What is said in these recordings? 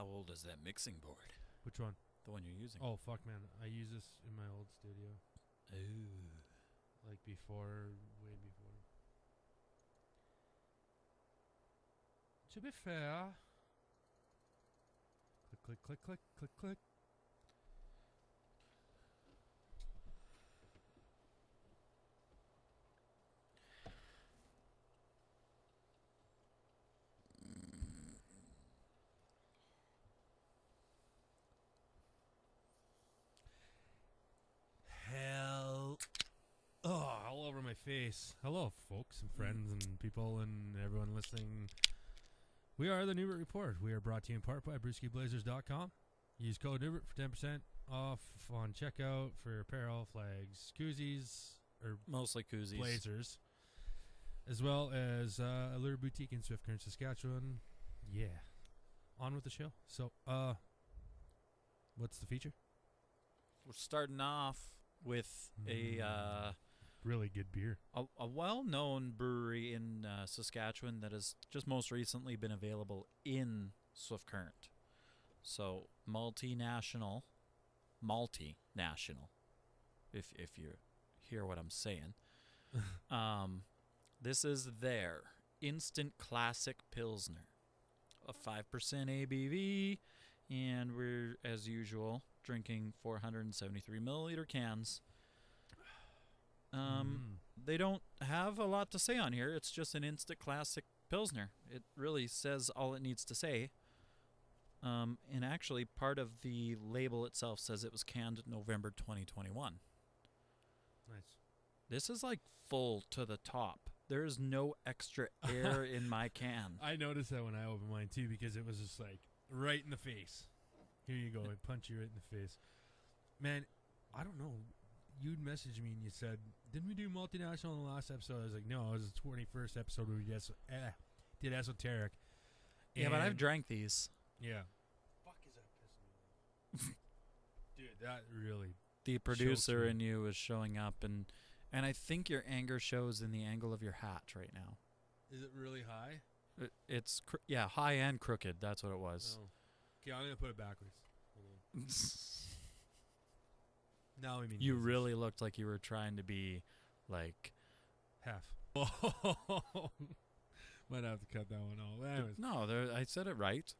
How old is that mixing board? Which one? The one you're using. Oh, fuck, man. I use this in my old studio. Ooh. Like before, way before. To be fair. Click, click, click, click, click, click. Hell. Oh, all over my face. Hello, folks and friends and people and everyone listening. We are the Newbert Report. We are brought to you in part by BrewskiBlazers.com. Use code Newbert for 10% off on checkout for apparel, flags, koozies, or Mostly koozies. blazers, as well as Allure Boutique in Swift Current, Saskatchewan. Yeah. On with the show. So, what's the feature? We're starting off with a Really good beer. well-known brewery in Saskatchewan that has just most recently been available in Swift Current. So multinational, if you hear what I'm saying. This is their Instant Classic Pilsner, a 5% ABV, and we're, as usual, drinking 473 milliliter cans. They don't have a lot to say on here. It's just an Instant Classic Pilsner. It really says all it needs to say. And actually, part of the label itself says it was canned November 2021. Nice. This is like full to the top. There's no extra air in my can. I noticed that when I opened mine too, because it was just like right in the face. Here you go. I punch you right in the face. Man, I don't know. You'd messaged me and you said, didn't we do multinational in the last episode? I was like, no, it was the 21st episode where we did esoteric. Yeah, but I've drank these. Yeah. Fuck is that pissing me off? Dude, that really... The producer in you is showing up, and I think your anger shows in the angle of your hat right now. Is it really high? It's high and crooked. That's what it was. Oh. Okay, I'm going to put it backwards. Now I mean... You really looked like you were trying to be, like... half. Oh, might have to cut that one off. Anyways. No, I said it right.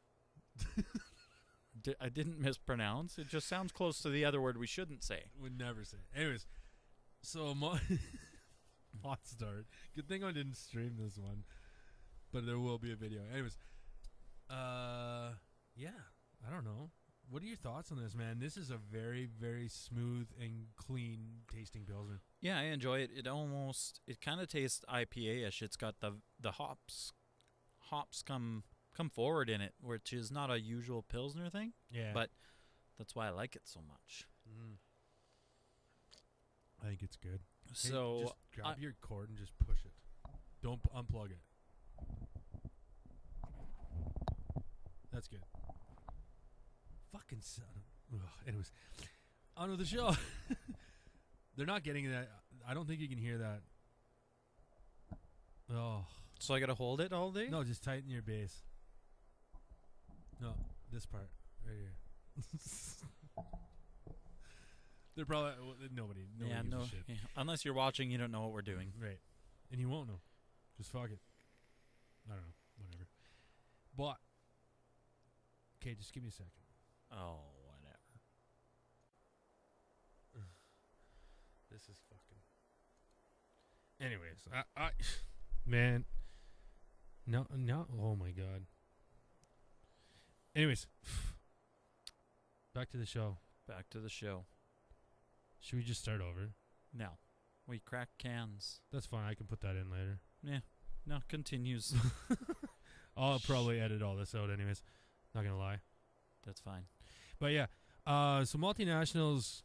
I didn't mispronounce. It just sounds close to the other word we shouldn't say. Would never say. Anyways, so hot start. Good thing I didn't stream this one, but there will be a video. Anyways, yeah, I don't know. What are your thoughts on this, man? This is a very, very smooth and clean tasting Pilsner. Yeah, I enjoy it. It kind of tastes IPA-ish. It's got the hops come forward in it, which is not a usual Pilsner thing. Yeah. But that's why I like it so much. I think it's good. So hey, just grab your cord and just push it. Don't unplug it. That's good. Fucking son. Anyways, on with the show. They're not getting that. I don't think you can hear that. Oh. So I gotta hold it all day? No, just tighten your bass. No, this part right here. They're probably nobody gives a shit. Yeah, unless you're watching, you don't know what we're doing. Right, and you won't know. Just fuck it. I don't know. Whatever. But okay, just give me a second. Oh, whatever. This is fucking. Anyways, I man. No. Oh my god. Anyways, back to the show. Back to the show. Should we just start over? No. We crack cans. That's fine. I can put that in later. Yeah. No, continues. I'll probably edit all this out anyways. Not going to lie. That's fine. But yeah. So Multinationals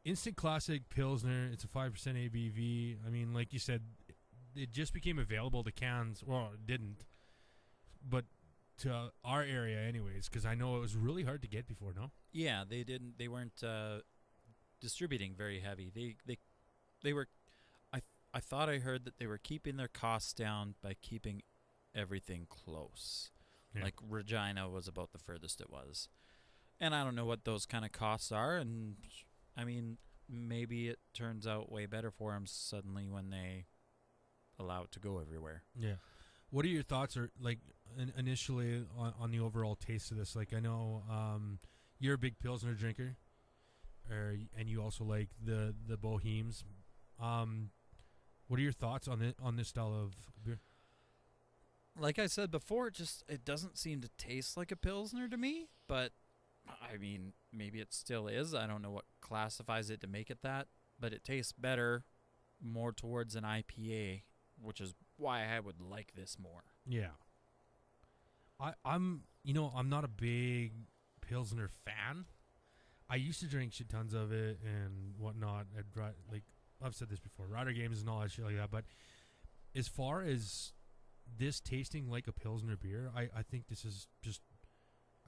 Instant Classic Pilsner. It's a 5% ABV. I mean, like you said, it just became available to cans. Well, it didn't. But to our area anyways, because I know it was really hard to get before, no? Yeah, they weren't distributing very heavy. They were I thought I heard that they were keeping their costs down by keeping everything close. Yeah. Like Regina was about the furthest it was. And I don't know what those kind of costs are. And I mean, maybe it turns out way better for them suddenly when they allow it to go everywhere. Yeah. What are your thoughts, or like initially on the overall taste of this? Like, I know you're a big Pilsner drinker, and you also like the Bohemes. What are your thoughts on this style of beer? Like I said before, it doesn't seem to taste like a Pilsner to me, but I mean, maybe it still is. I don't know what classifies it to make it that, but it tastes better, more towards an IPA, which is why I would like this more. Yeah. I'm not a big Pilsner fan. I used to drink shit tons of it and whatnot. I've said this before, rider games and all that shit like that. But as far as this tasting like a Pilsner beer, I think this is just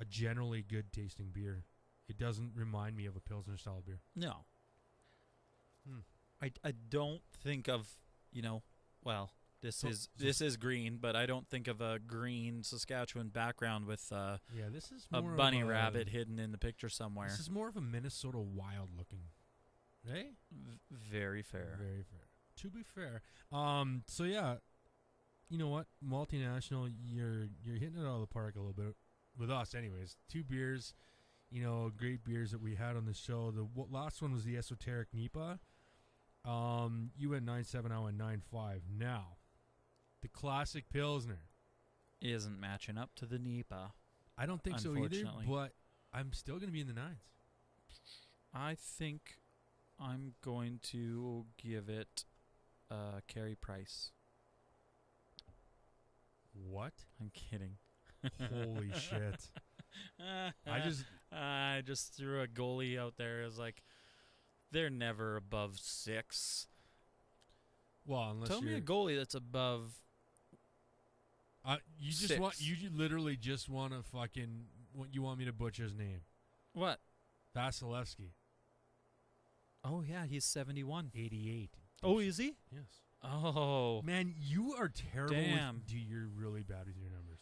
a generally good tasting beer. It doesn't remind me of a Pilsner style beer. No. I don't think of, well, this is green, but I don't think of a green Saskatchewan background with this is a more bunny of rabbit hidden in the picture somewhere. This is more of a Minnesota wild looking. Hey? Very fair. Very fair. To be fair. So yeah, you know what? Multinational, you're hitting it out of the park a little bit with us anyways. 2 beers, great beers that we had on the show. The last one was the Esoteric Nipa. You went 9.7, I went 9.5. Now, the classic Pilsner isn't matching up to the Nipa. I don't think so either, but I'm still going to be in the 9s. I think I'm going to give it Carey Price. What? I'm kidding. Holy shit. I just threw a goalie out there. It was like, they're never above 6. Well, unless Tell me a goalie that's above you 6. You literally just want to you want me to butcher his name. What? Vasilevsky. Oh, yeah, he's 71. 88. Oh, is he? Yes. Oh. Man, you are terrible. Damn. You're really bad with your numbers.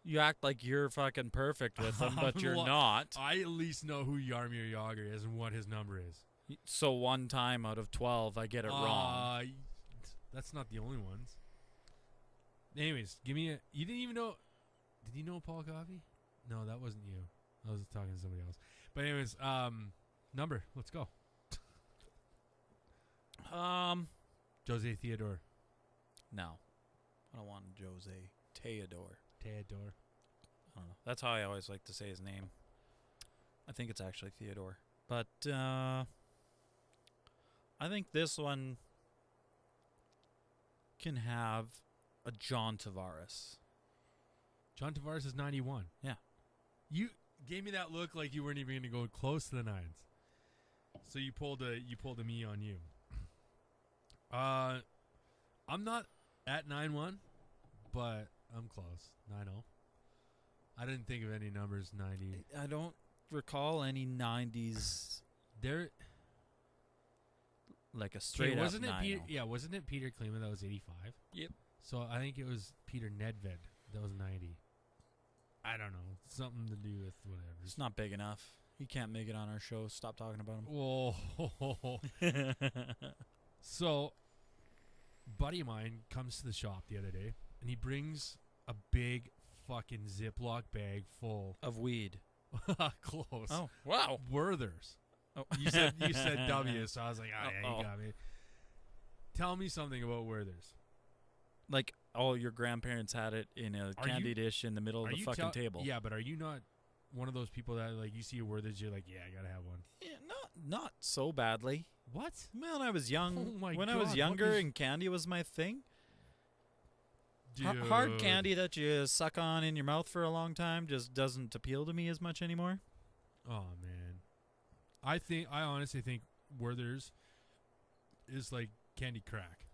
You act like you're fucking perfect with them, but you're not. I at least know who Jaromir Jagr is and what his number is. So one time out of 12, I get it wrong. That's not the only ones. Anyways, give me you didn't even know. Did you know Paul Coffey? No, that wasn't you. I was talking to somebody else. But anyways, number. Let's go. Jose Theodore. No. I don't want Jose Theodore. Theodore. I don't know. That's how I always like to say his name. I think it's actually Theodore. But I think this one can have a John Tavares. John Tavares is 91. Yeah. You gave me that look like you weren't even going to go close to the 9s. So you pulled a me on you. I'm not at 9-1, but I'm close. 9-0. I didn't think of any numbers 90. I don't recall any 90s. There, like a straight wasn't up it 9. wasn't it Peter Klima that was 85? Yep. So I think it was Peter Nedved that was 90. I don't know. Something to do with whatever. It's not big enough. He can't make it on our show. Stop talking about him. Whoa. So, a buddy of mine comes to the shop the other day, and he brings a big fucking Ziploc bag full of weed. Close. Oh, wow. Werther's. Oh. You said W, so I was like, yeah, you got me. Tell me something about Werther's. Like, your grandparents had it in a candy dish in the middle of the fucking table. Yeah, but are you not one of those people that, like, you see a Werther's, you're like, yeah, I gotta have one? Yeah, not so badly. What? When I was young, Oh my when God, I was younger and candy was my thing. Hard candy that you suck on in your mouth for a long time just doesn't appeal to me as much anymore. Oh, man. I honestly think Werther's is like candy crack.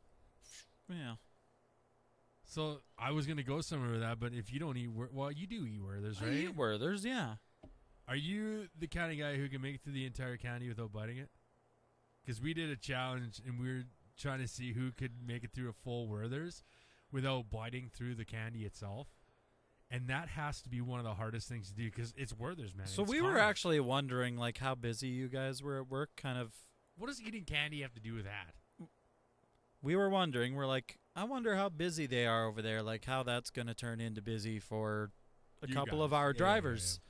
Yeah. So I was going to go somewhere with that, but if you don't eat, you do eat Werther's, right? I eat Werther's, yeah. Are you the kind of guy who can make it through the entire candy without biting it? Because we did a challenge, and we were trying to see who could make it through a full Werther's without biting through the candy itself. And that has to be one of the hardest things to do because it's Werther's, man. So It's we were common. actually wondering, like, how busy you guys were at work. Kind of, What does eating candy have to do with that? we were wondering. We're like, I wonder how busy they are over there. Like, how that's going to turn into busy for a You couple guys. of our Yeah, drivers.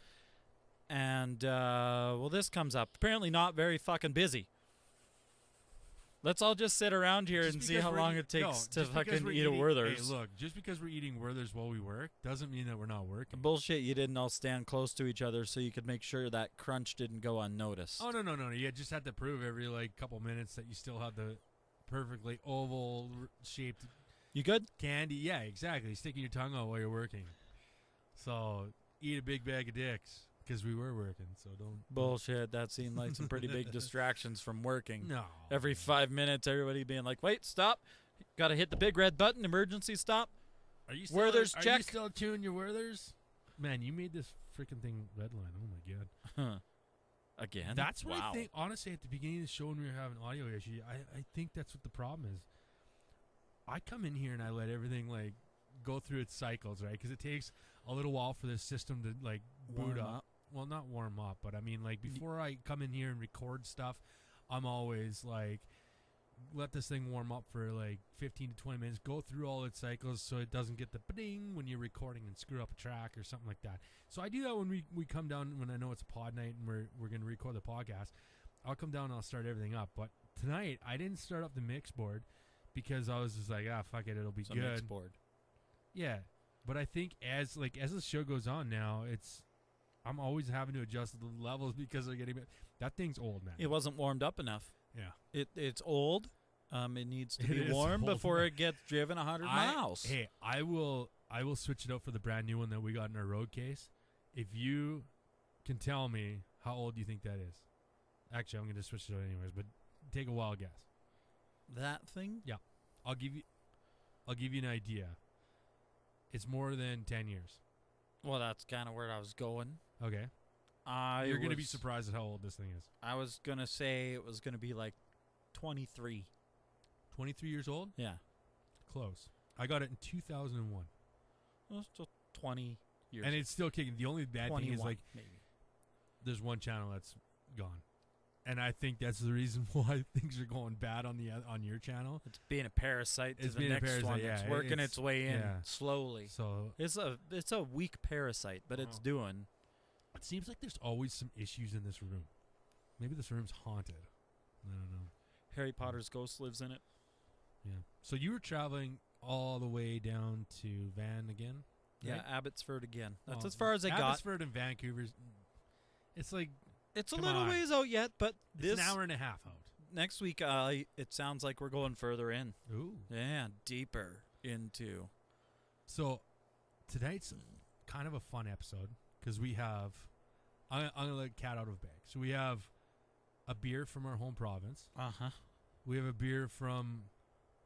And well, this comes up. Apparently, not very fucking busy. Let's all just sit around here Just and see because how we're long eat- it takes no, to just because fucking we're eat a eating- Werther's. Hey, look, just because we're eating Werther's while we work doesn't mean that we're not working. Bullshit, you didn't all stand close to each other so you could make sure that crunch didn't go unnoticed. Oh, no. You just had to prove every, couple minutes that you still had the perfectly oval-shaped You good? candy. Yeah, exactly. Sticking your tongue out while you're working. So, eat a big bag of dicks. Because we were working, so don't... Bullshit, that seemed like some pretty big distractions from working. No. Every 5 minutes, everybody being like, wait, stop. Got to hit the big red button, emergency stop. Are you still, Werther's are check. you still chewing your Werther's? Man, you made this freaking thing redline. Oh, my God. Huh. Again? That's what wow. I think. Honestly, at the beginning of the show when we were having audio issues, I think that's what the problem is. I come in here and I let everything, go through its cycles, right? Because it takes a little while for this system to, boot Warm up. Well, not warm up, but I mean, before I come in here and record stuff, I'm always let this thing warm up for 15 to 20 minutes, go through all its cycles so it doesn't get the ding when you're recording and screw up a track or something like that. So I do that when we come down, when I know it's a pod night and we're going to record the podcast. I'll come down and I'll start everything up. But tonight, I didn't start up the mix board because I was just like, fuck it, it'll be It's a good. mix board. Yeah. But I think as the show goes on now, I'm always having to adjust the levels because they're getting... That thing's old, man. It wasn't warmed up enough. Yeah. It's old. It needs to It be is warm old, before man. it gets driven 100 miles. Hey, I will switch it out for the brand new one that we got in our road case. If you can tell me how old you think that is. Actually, I'm going to switch it out anyways, but take a wild guess. That thing? Yeah. I'll give you an idea. It's more than 10 years. Well, that's kind of where I was going. Okay. You're going to be surprised at how old this thing is. I was going to say it was going to be 23. 23 years old? Yeah. Close. I got it in 2001. Well, still 20 years. And it's still kicking. The only bad thing is, 21, maybe. there's one channel that's gone. And I think that's the reason why things are going bad on your channel. It's being a parasite to It's the being a next parasite, one. yeah. It's working its way in yeah. slowly. So It's a weak parasite, but it's Wow. doing. it seems like there's always some issues in this room. Maybe this room's haunted. I don't know. Harry Potter's ghost lives in it. Yeah. So you were traveling all the way down to Van again? Yeah, right? Abbotsford again. That's Well, as far as I got. Abbotsford and Vancouver's. It's It's a come little on. ways out yet, but it's an hour and a half out. next week, it sounds like we're going further in. Ooh. Yeah, deeper into. So tonight's kind of a fun episode because we have. I'm gonna let cat out of bag. So we have a beer from our home province. Uh-huh. We have a beer from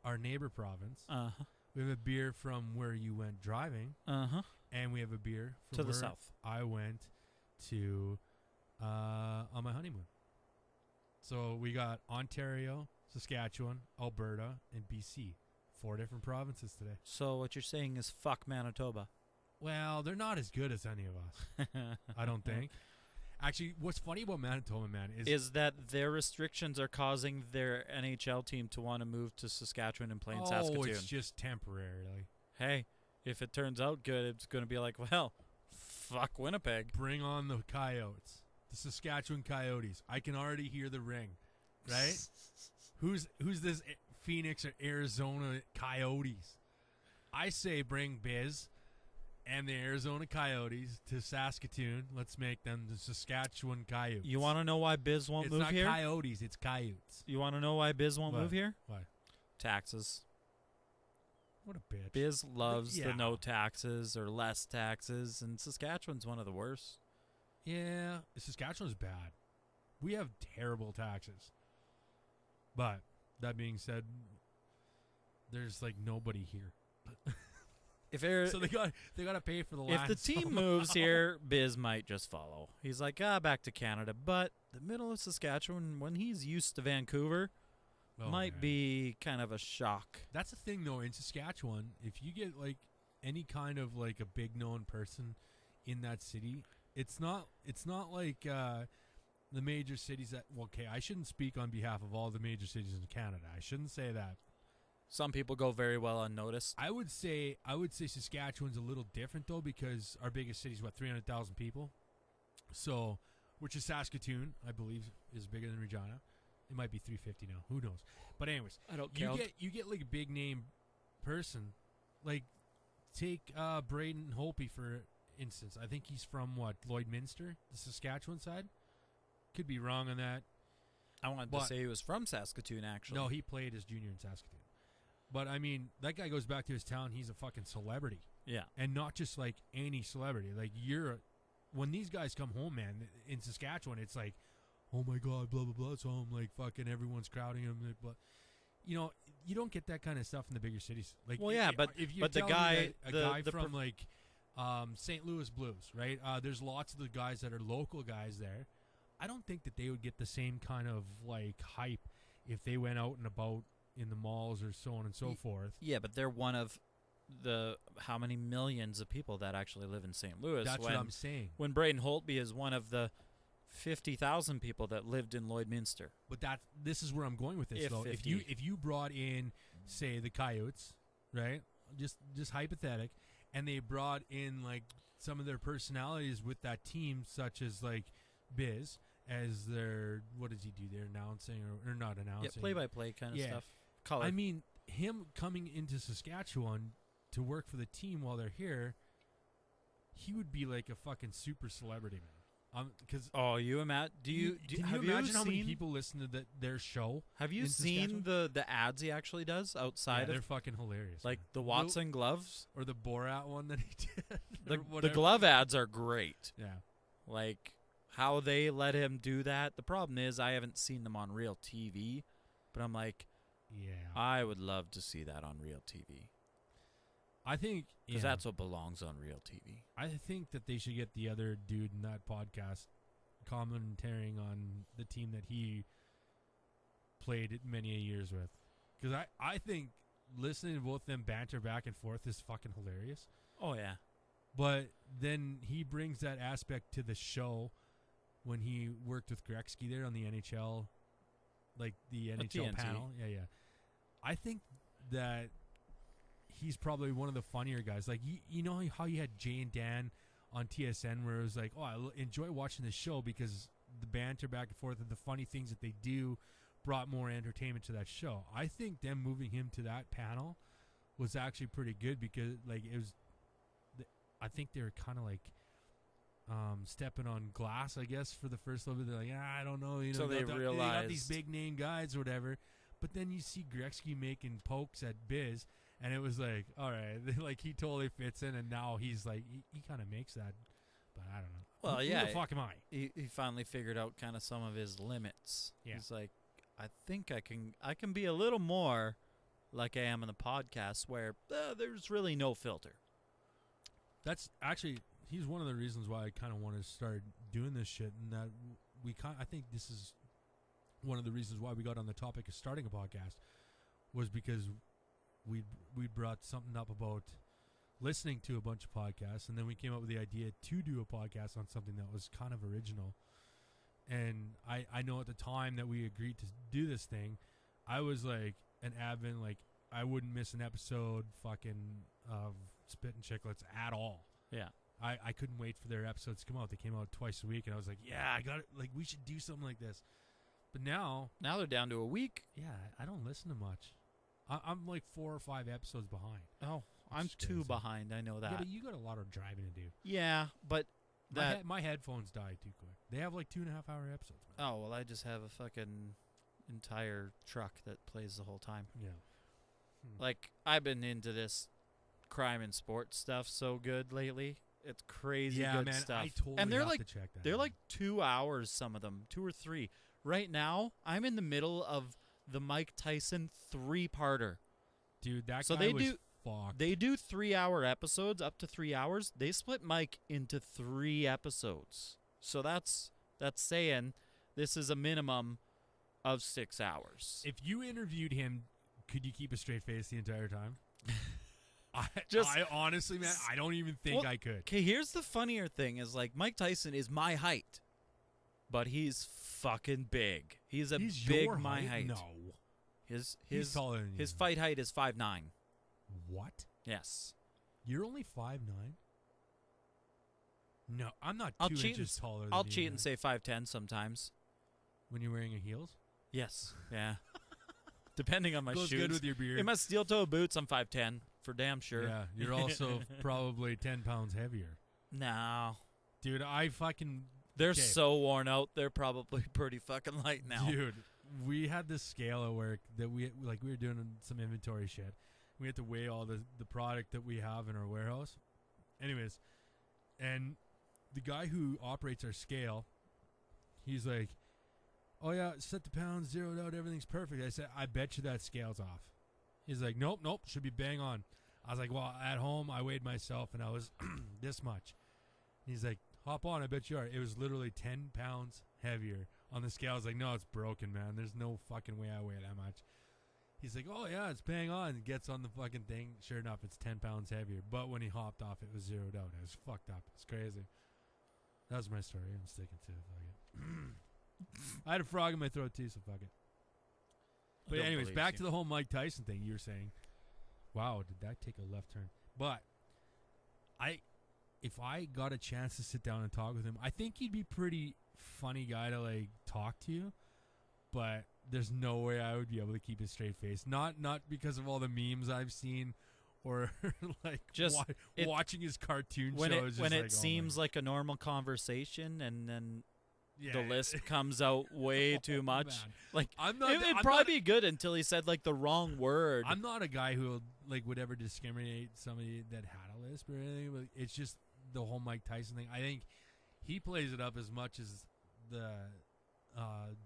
our neighbor province. Uh-huh. We have a beer from where you went driving, Uh-huh. and we have a beer from To the where south. I went to on my honeymoon. So we got Ontario, Saskatchewan, Alberta, and BC. 4 different provinces today. So what you're saying is fuck Manitoba. Well, they're not as good as any of us, I don't think. Actually, what's funny about Manitoba, man, is that their restrictions are causing their NHL team to want to move to Saskatchewan and play in Saskatoon. it's just temporarily. Hey, if it turns out good, it's going to be like, well, fuck Winnipeg. Bring on the Coyotes, the Saskatchewan Coyotes. I can already hear the ring, right? Who's this Phoenix or Arizona Coyotes? I say bring Biz and the Arizona Coyotes to Saskatoon. Let's make them the Saskatchewan Coyotes. You want to know why Biz won't it's move not here? Coyotes, it's Coyotes. You want to know why Biz won't What? move here? Why? Taxes. What a bitch. Biz loves Yeah. the no taxes or less taxes, and Saskatchewan's one of the worst. Yeah, Saskatchewan's bad. We have terrible taxes. But that being said, there's nobody here. If it, So they got to pay for the if land. the team moves here, Biz might just follow. He's like, back to Canada. But the middle of Saskatchewan, when he's used to Vancouver, Oh, might man. be kind of a shock. That's the thing though in Saskatchewan, if you get any kind of like a big known person in that city, it's not like the major cities that, well, okay, I shouldn't speak on behalf of all the major cities in Canada. I shouldn't say that. Some people go very well unnoticed. I would say Saskatchewan's a little different though, because our biggest city is 300,000 people. So, which is Saskatoon, I believe, is bigger than Regina. It might be 350 now. Who knows? But anyways, I don't count. You get like a big name person, like take Braden Holtby for instance. I think he's from Lloydminster, the Saskatchewan side. Could be wrong on that. I wanted to say he was from Saskatoon, actually. No, he played as junior in Saskatoon. But I mean, that guy goes back to his town. He's a fucking celebrity. Yeah, and not just like any celebrity. Like when these guys come home, man, in Saskatchewan, it's like, oh my god, blah blah blah. It's home, like fucking everyone's crowding him. But you know, you don't get that kind of stuff in the bigger cities. Like, well, yeah, but if you the guy, guy from like St. Louis Blues, right? There's lots of the guys that are local guys there. I don't think that they would get the same kind of like hype if they went out and about in the malls or so on and so forth. Yeah, but they're one of the how many millions of people that actually live in St. Louis. That's what I'm saying. When Braden Holtby is one of the 50,000 people that lived in Lloydminster. But this is where I'm going with this, If though. 50. If you brought in, say, the Coyotes, right? Just hypothetic, and they brought in like some of their personalities with that team, such as like Biz as their, what does he do? They're announcing or not announcing? Yeah, play-by-play kind of stuff. Color. I mean, him coming into Saskatchewan to work for the team while they're here, he would be like a fucking super celebrity, man. Cause you imagine? Can you imagine how many people listen to their show? Have you seen the ads he actually does outside? They're fucking hilarious. Like man. the Watson gloves or the Borat one that he did. The glove ads are great. Yeah, like how they let him do that. The problem is I haven't seen them on real TV, but I'm like, yeah, I would love to see that on real TV. I think because that's what belongs on real TV. I think that they should get the other dude in that podcast commentating on the team that he played many years with. Because I think listening to both them banter back and forth is fucking hilarious. Oh, yeah. But then he brings that aspect to the show when he worked with Gretzky there on the NHL, like the NHL panel. Yeah. I think that he's probably one of the funnier guys. Like, you know how you had Jay and Dan on TSN where it was like, oh, I enjoy watching this show because the banter back and forth and the funny things that they do brought more entertainment to that show. I think them moving him to that panel was actually pretty good because, like, it was, I think they were kind of like stepping on glass, I guess, for the first little bit. They're like, I don't know. You know, so they realized. They got these big name guys or whatever. But then you see Gretzky making pokes at Biz, and it was like, all right, like he totally fits in, and now he's like, he kind of makes that, but I don't know. Well, who the fuck am I? He finally figured out kind of some of his limits. Yeah. He's like, I think I can be a little more like I am in the podcast where there's really no filter. That's actually, he's one of the reasons why I kind of want to start doing this shit, and that I think this is one of the reasons why we got on the topic of starting a podcast was because we brought something up about listening to a bunch of podcasts, and then we came up with the idea to do a podcast on something that was kind of original. And I know at the time that we agreed to do this thing, I was like an advent, like I wouldn't miss an episode fucking of Spit and Chicklets at all. Yeah. I couldn't wait for their episodes to come out. They came out twice a week, and I was like, yeah, I got it. Like, we should do something like this. But now they're down to a week. Yeah, I don't listen to much. I'm like 4 or 5 episodes behind. Oh, I'm 2 behind. I know that. Yeah, but you got a lot of driving to do. Yeah, but my headphones die too quick. They have like 2.5 hour episodes. Man. Oh, well, I just have a fucking entire truck that plays the whole time. Yeah. Like, I've been into this crime and sports stuff so good lately. It's crazy good man, stuff. I totally and they're have like, to check that they're out. like 2 hours, some of them, 2 or 3. Right now, I'm in the middle of the Mike Tyson 3-parter. Dude, that so guy they was do, fucked. They do 3-hour episodes, up to 3 hours. They split Mike into 3 episodes. So that's saying this is a minimum of 6 hours. If you interviewed him, could you keep a straight face the entire time? I honestly, man, I don't even think I could. Okay, here's the funnier thing is like Mike Tyson is my height, but he's fucking big. He's big your my height. No. He's taller than you. His fight height is 5'9". What? Yes. You're only 5'9"? No, I'm not I'll 2 cheat inches taller than I'll you, cheat man. and say 5'10" sometimes. When you're wearing your heels? Yes. Yeah. Depending on my Goes shoes. good with your beard. In my steel toe boots, I'm 5'10", for damn sure. Yeah, you're also probably 10 pounds heavier. No. Dude, I fucking... They're Okay. so worn out, they're probably pretty fucking light now. Dude, we had this scale at work that we were doing some inventory shit. We had to weigh all the product that we have in our warehouse. Anyways, and the guy who operates our scale, he's like, "Oh yeah, set the pounds, zeroed out, everything's perfect." I said, "I bet you that scale's off." He's like, "Nope, should be bang on." I was like, "Well, at home I weighed myself and I was this much." He's like, "Hop on, I bet you are." It was literally 10 pounds heavier on the scale. I was like, "No, it's broken, man. There's no fucking way I weigh that much." He's like, "Oh yeah, it's bang on." Gets on the fucking thing. Sure enough, it's 10 pounds heavier. But when he hopped off, it was zeroed out. It was fucked up. It's crazy. That was my story. I'm sticking to it. Fuck it. I had a frog in my throat too, so fuck it. I But don't anyways, believe back you. to the whole Mike Tyson thing you were saying. Wow, did that take a left turn? But if I got a chance to sit down and talk with him, I think he'd be pretty funny guy to like talk to. But there's no way I would be able to keep a straight face. Not because of all the memes I've seen, or like Just watching his cartoon when shows. it seems like a normal conversation and then the list comes out way too much. Man. Like I'm not. it'd I'm probably not, be good until he said like the wrong word. I'm not a guy who would ever discriminate somebody that had a lisp or anything. But it's just the whole Mike Tyson thing. I think he plays it up as much as the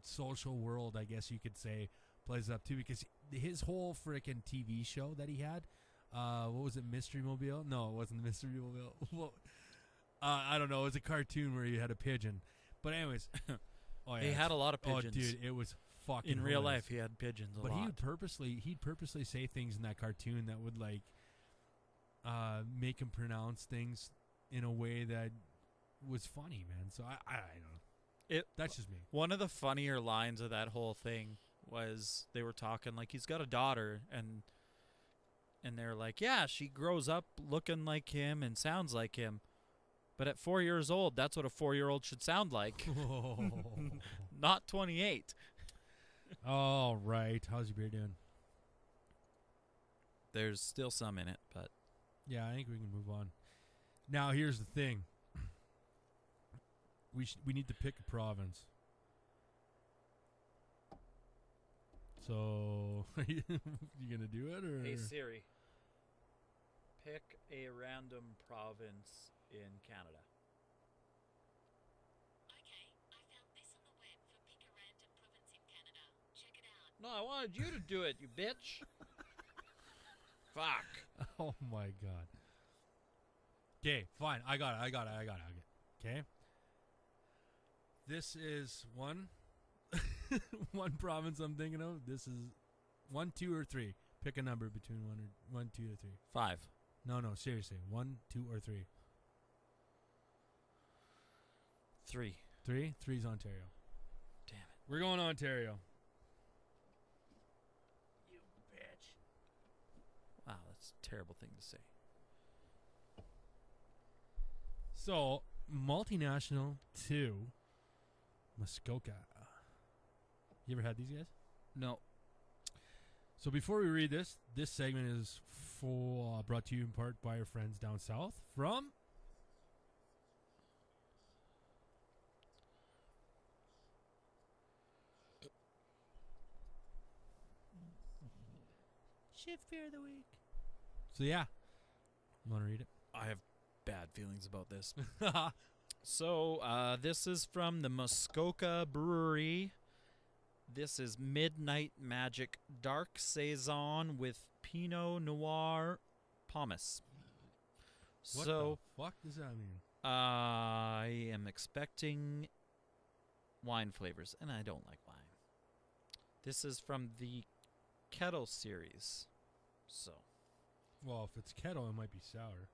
social world, I guess you could say, plays it up too, because his whole freaking TV show that he had, what was it, Mystery Mobile? No, it wasn't the Mystery Mobile. Well, I don't know. It was a cartoon where he had a pigeon. But anyways, He had a lot of pigeons. Oh, dude, it was fucking in real hilarious. life, he had pigeons a But lot. he'd purposely say things in that cartoon that would like make him pronounce things in a way that was funny, man. So I don't know. That's just me. One of the funnier lines of that whole thing was they were talking like he's got a daughter and they're like, yeah, she grows up looking like him and sounds like him. But at 4 years old, that's what a 4-year-old should sound like. Not 28. All right. How's your beer doing? There's still some in it, but Yeah, I think we can move on. Now, here's the thing. We need to pick a province. So, you gonna do it or? Hey Siri, pick a random province in Canada. Okay, I found this on the web for pick a random province in Canada. Check it out. No, I wanted you to do it, you bitch. Fuck. Oh my god. Okay, fine. I got it. Okay. This is one province I'm thinking of. This is 1, 2, or 3. Pick a number between 1, 2, or 3. 5. No, seriously. 1, 2, or 3. 3. 3? 3's Ontario. Damn it. We're going to Ontario. You bitch. Wow, that's a terrible thing to say. So, multinational 2, Muskoka. You ever had these guys? No. So before we read this segment is brought to you in part by our friends down south from Shift Fear of the Week. So yeah, you want to read it? I have bad feelings about this. So, this is from the Muskoka Brewery. This is Midnight Magic Dark Saison with Pinot Noir Pomace. What So, the fuck does that mean? I am expecting wine flavors, and I don't like wine. This is from the Kettle series. So, Well, if it's kettle, it might be sour.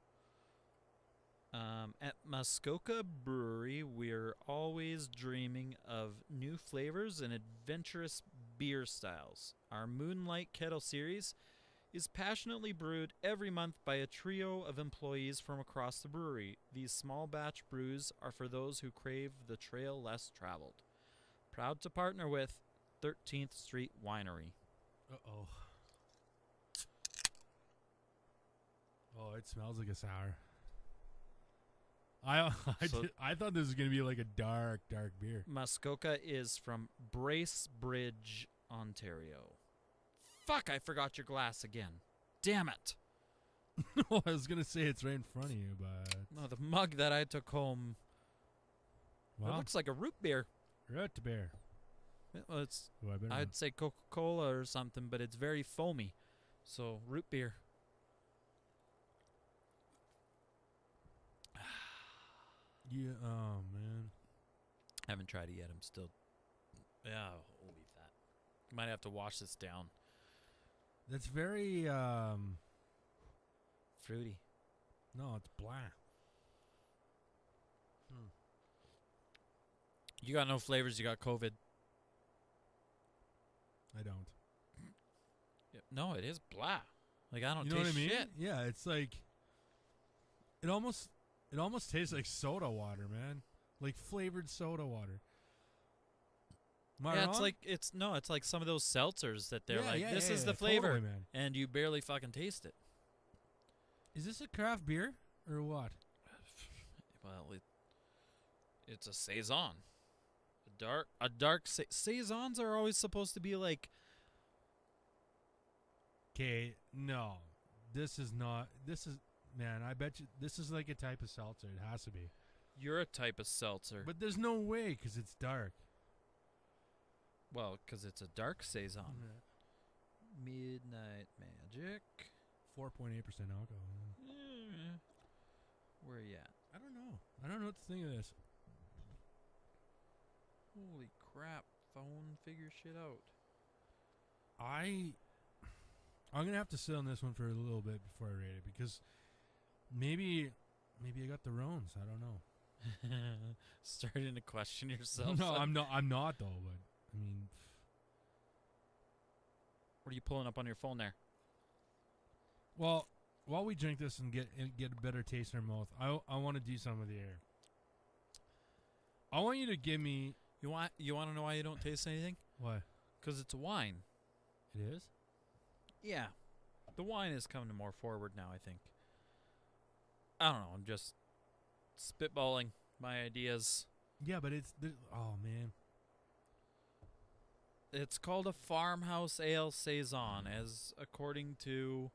At Muskoka Brewery, we're always dreaming of new flavors and adventurous beer styles. Our Moonlight Kettle series is passionately brewed every month by a trio of employees from across the brewery. These small batch brews are for those who crave the trail less traveled. Proud to partner with 13th Street Winery. Uh-oh. Oh, it smells like a sour. I thought this was going to be like a dark beer. Muskoka is from Bracebridge, Ontario. Fuck, I forgot your glass again. Damn it. No, I was going to say it's right in front of you, but... No, the mug that I took home, it Well, looks like a root beer. root beer. Well, it's, Oh, I better not. I'd say Coca-Cola or something, but it's very foamy. So, root beer. Yeah, oh, man. I haven't tried it yet. I'm still... Yeah, we'll leave that. Might have to wash this down. That's very, Fruity. no, it's blah. You got no flavors, you got COVID. I don't. No, it is blah. Like, I don't You know taste what I mean? shit. Yeah, it's like... It almost tastes like soda water, man. Like flavored soda water. Am I Yeah, wrong? it's like some of those seltzers that they're Yeah, like, yeah, this yeah, is yeah, the flavor, totally, man. and you barely fucking taste it. Is this a craft beer or what? Well, it's a Saison. A dark Saisons are always supposed to be like, Okay, no. This is not. This is... Man, I bet you this is like a type of seltzer. It has to be. you're a type of seltzer. But there's no way because it's dark. Well, because it's a dark Saison. Midnight Magic. 4.8% alcohol. Where you at? I don't know. I don't know what to think of this. Holy crap. Phone, figure shit out. I'm gonna have to sit on this one for a little bit before I rate it because maybe I got the Rones. I don't know. Starting to question yourself. No, son. I'm not though. But I mean, What are you pulling up on your phone there? well, while we drink this and get a better taste in our mouth, I want to do something with the air. I want you to give me You want to know why you don't taste anything? what Because it's wine. it is. Yeah. The wine is coming more forward now, I think. I don't know. I'm just spitballing my ideas. Yeah, but oh man. It's called a farmhouse ale Saison, as according to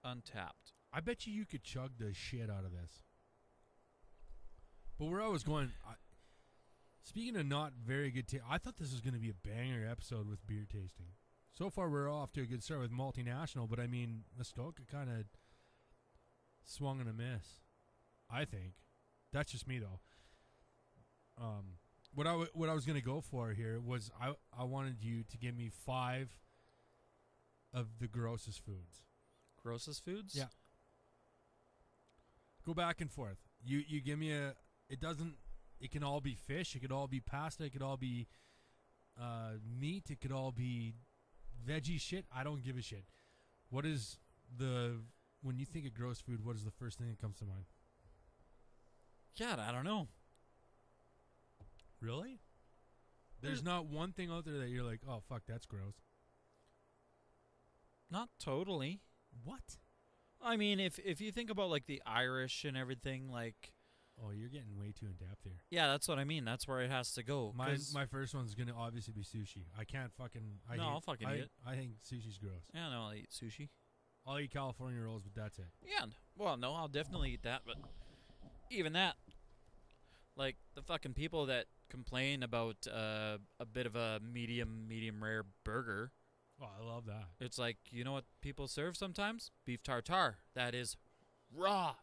Untapped. I bet you could chug the shit out of this. But where I was going, speaking of not very good taste, I thought this was going to be a banger episode with beer tasting. So far, we're off to a good start with multinational, but I mean, Muskoka kind of swung and a miss. I think that's just me though. What I was going to go for here was I wanted you to give me 5 of the grossest foods. Grossest foods? Yeah. Go back and forth. You give me it can all be fish, it could all be pasta, it could all be meat, it could all be veggie shit. I don't give a shit. What is when you think of gross food, what is the first thing that comes to mind? God, I don't know. Really? There's not one thing out there that you're like, oh fuck, that's gross. Not totally. What? I mean, if you think about like the Irish and everything, like, Oh, you're getting way too in depth here. yeah, that's what I mean. That's where it has to go. My first one's gonna obviously be sushi. I can't fucking. I'll fucking eat it. I think sushi's gross. Yeah, no, I'll eat sushi. I'll eat California rolls, but that's it. Yeah, well, no, I'll definitely eat that, but even that, like the fucking people that complain about a bit of a medium rare burger, Oh, I love that. it's like, you know what people serve sometimes? Beef tartare. That is raw.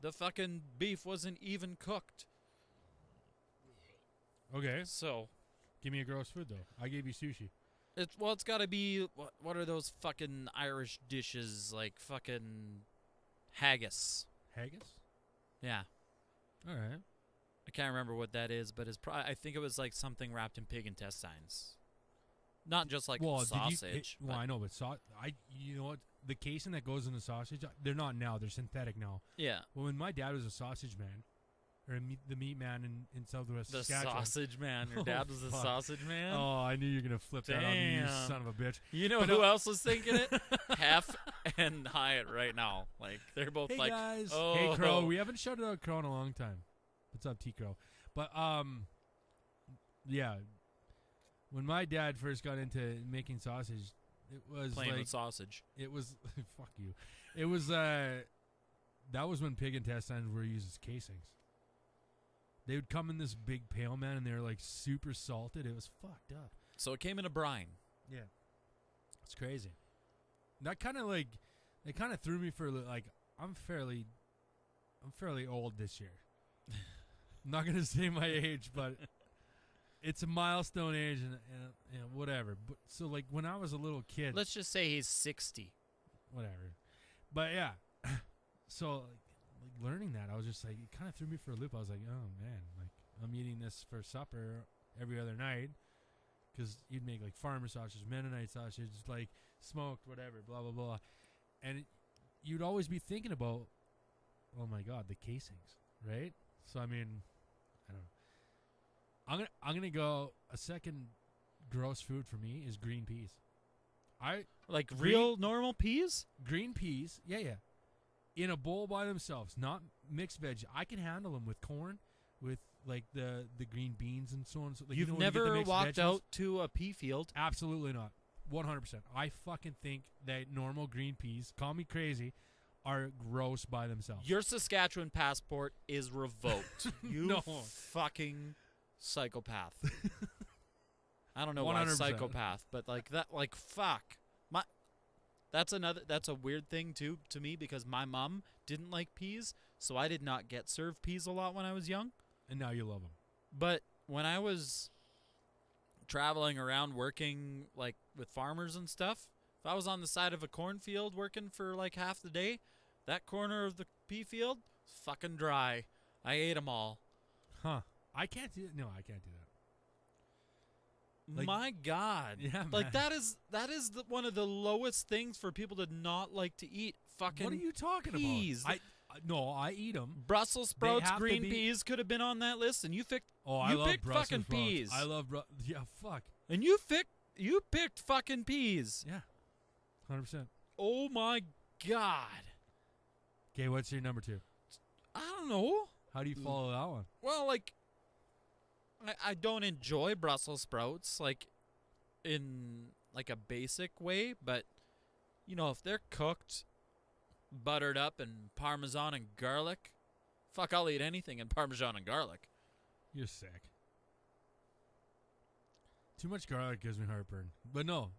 The fucking beef wasn't even cooked. Okay, So, give me a gross food though. I gave you sushi. It's got to be what are those fucking Irish dishes like fucking haggis? Haggis? Yeah. All right. I can't remember what that is, but I think it was like something wrapped in pig intestines. Not just like sausage. Well, I know, but you know what? The casing that goes in the sausage, they're not now. They're synthetic now. Yeah. Well, when my dad was a sausage man, or the meat man in Southwest The Saskatchewan. sausage man. Your Oh, dad was a fuck. sausage man? Oh, I knew you were going to flip that on me, you Damn. son of a bitch. You know But who no- else was thinking it? Hef and Hyatt right now. Like, they're both Hey, like, guys. oh. Hey, Crow. We haven't shouted out Crow in a long time. What's up, T-Crow? But, yeah. When my dad first got into making sausage, it was playing like... with sausage. It was... fuck you. It was, that was when pig intestines were used as casings. They would come in this big pail, man, and they were, like, super salted. It was fucked up. So it came in a brine. Yeah. It's crazy. That kind of, like... It kind of threw me for, like... I'm fairly old this year. I'm not going to say my age, but... It's a milestone age and whatever. But so, like, when I was a little kid... Let's just say he's 60. Whatever. But, yeah. So, like, learning that, I was just, like... It kind of threw me for a loop. I was like, oh, man. Like, I'm eating this for supper every other night. Because you'd make, like, farmer sausage, Mennonite sausage, like, smoked, whatever, blah, blah, blah. And you'd always be thinking about, oh, my God, the casings, right? So, I mean, I don't know. I'm gonna go. A second gross food for me is green peas. Like real normal peas? Green peas, yeah, in a bowl by themselves, not mixed veg. I can handle them with corn, with like the green beans and so on. So, like, You've when you get the never mixed walked veggies? out to a pea field? Absolutely not. 100%. I fucking think that normal green peas, call me crazy, are gross by themselves. Your Saskatchewan passport is revoked. You No. fucking psychopath. I don't know why 100%. psychopath, but like that, like fuck. That's a weird thing too to me because my mom didn't like peas, so I did not get served peas a lot when I was young. And now you love them. But when I was traveling around working like with farmers and stuff, if I was on the side of a cornfield working for like half the day, that corner of the pea field was fucking dry. I ate them all. Huh. I can't do I can't do that. Like- My God. Yeah, Like man. that is one of the lowest things for people to not like to eat. Fucking What are you talking peas. about? No, I eat them. Brussels sprouts, have to green be- peas could have been on that list, and you picked. Oh, I You love picked Brussels fucking sprouts. peas. I love yeah, fuck. And you picked fucking peas. Yeah. 100%. Oh my God. Okay, what's your number 2? I don't know. How do you follow that one? Well, like, I don't enjoy Brussels sprouts, like, in, like, a basic way, but, you know, if they're cooked, buttered up, and Parmesan and garlic, fuck, I'll eat anything in Parmesan and garlic. You're sick. Too much garlic gives me heartburn. But no.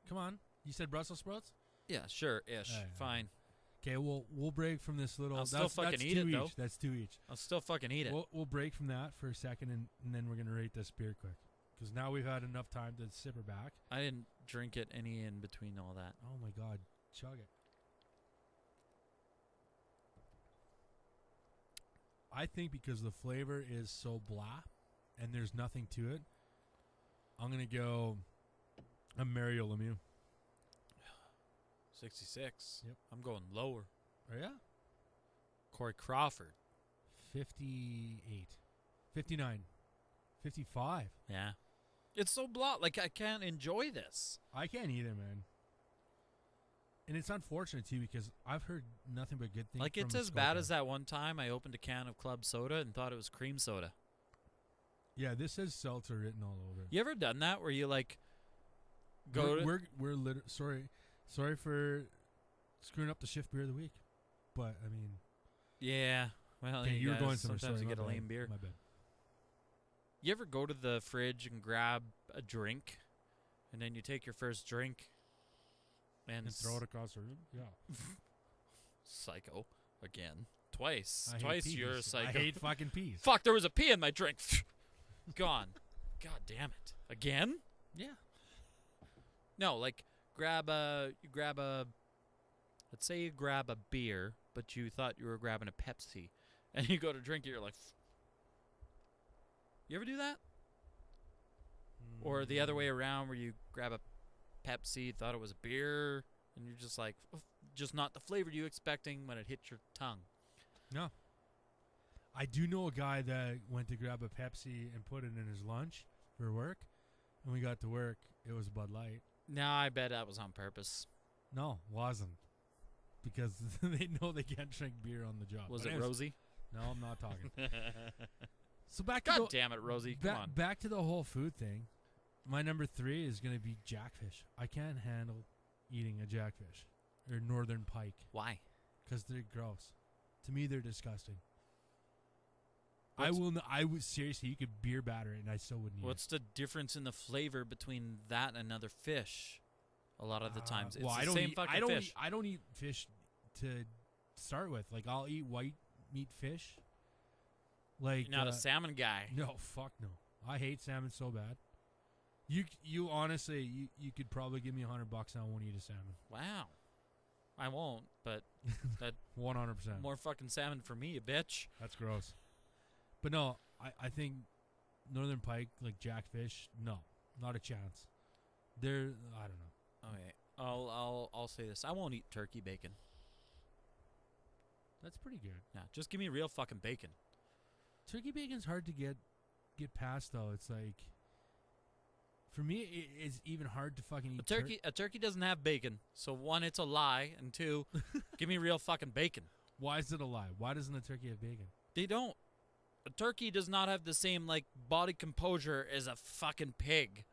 Come on. You said Brussels sprouts? Yeah, sure, ish, Yeah. fine. Okay, we'll break from this little... I'll still fucking that's eat two it, each. though. That's 2 each. I'll still fucking eat it. We'll break from that for a second, and then we're going to rate this beer quick. Because now we've had enough time to sip her back. I didn't drink it any in between all that. Oh, my God. Chug it. I think because the flavor is so blah, and there's nothing to it, I'm going to go a Mario Lemieux. 66. Yep. I'm going lower. Oh, yeah? Corey Crawford. 58. 59. 55. Yeah. It's so blah. Like, I can't enjoy this. I can't either, man. And it's unfortunate, too, because I've heard nothing but good things Like, from it's as bad Muskoka. as that one time I opened a can of club soda and thought it was cream soda. Yeah, this says seltzer written all over it. You ever done that where you, like, go to... We're sorry for screwing up the shift beer of the week. But, I mean... Yeah. Well, Okay, you were guys, going somewhere. sometimes Sorry, you get my a bad. lame beer. My bad. You ever go to the fridge and grab a drink, and then you take your first drink and throw it across the room? Yeah. Psycho. Again. Twice. I hate Twice peas. you're a psycho. I hate fucking peas. Fuck, there was a pea in my drink. Gone. God damn it. Again? Yeah. No, like you grab a. Let's say you grab a beer, but you thought you were grabbing a Pepsi, and you go to drink it. You're like, you ever do that? Or the other way around, where you grab a Pepsi, thought it was a beer, and you're just like, just not the flavor you expecting when it hits your tongue. No. I do know a guy that went to grab a Pepsi and put it in his lunch for work. And we got to work, it was Bud Light. No, I bet that was on purpose. No, wasn't. Because they know they can't drink beer on the job. Was But it anyways, Rosie? No, I'm not talking. So back to God damn it, Rosie! Come on. back to the whole food thing. My number 3 is going to be jackfish. I can't handle eating a jackfish or northern pike Why? because they're gross. To me, they're disgusting. What's- I would seriously. You could beer batter it, and I still wouldn't eat What's the difference in the flavor between that and another fish? A lot of the times, it's I the don't same eat, fucking I don't fish. Eat, I don't eat fish to start with. Like I'll eat white meat fish. Like You're not a salmon guy. No, fuck no. I hate salmon so bad. You honestly, you could probably give me $100 and I won't eat a salmon. Wow. I won't, but that 100%. more fucking salmon for me, you bitch. That's gross. But no, I think northern pike, like jackfish, no, not a chance. They're, I don't know. Okay, I'll say this: I won't eat turkey bacon. That's pretty good. Yeah, just give me real fucking bacon. Turkey bacon's hard to get past though. It's like, for me, it's even hard to fucking eat A turkey doesn't have bacon, so one, it's a lie, and two, give me real fucking bacon. Why is it a lie? Why doesn't a turkey have bacon? They don't. A turkey does not have the same like body composure as a fucking pig,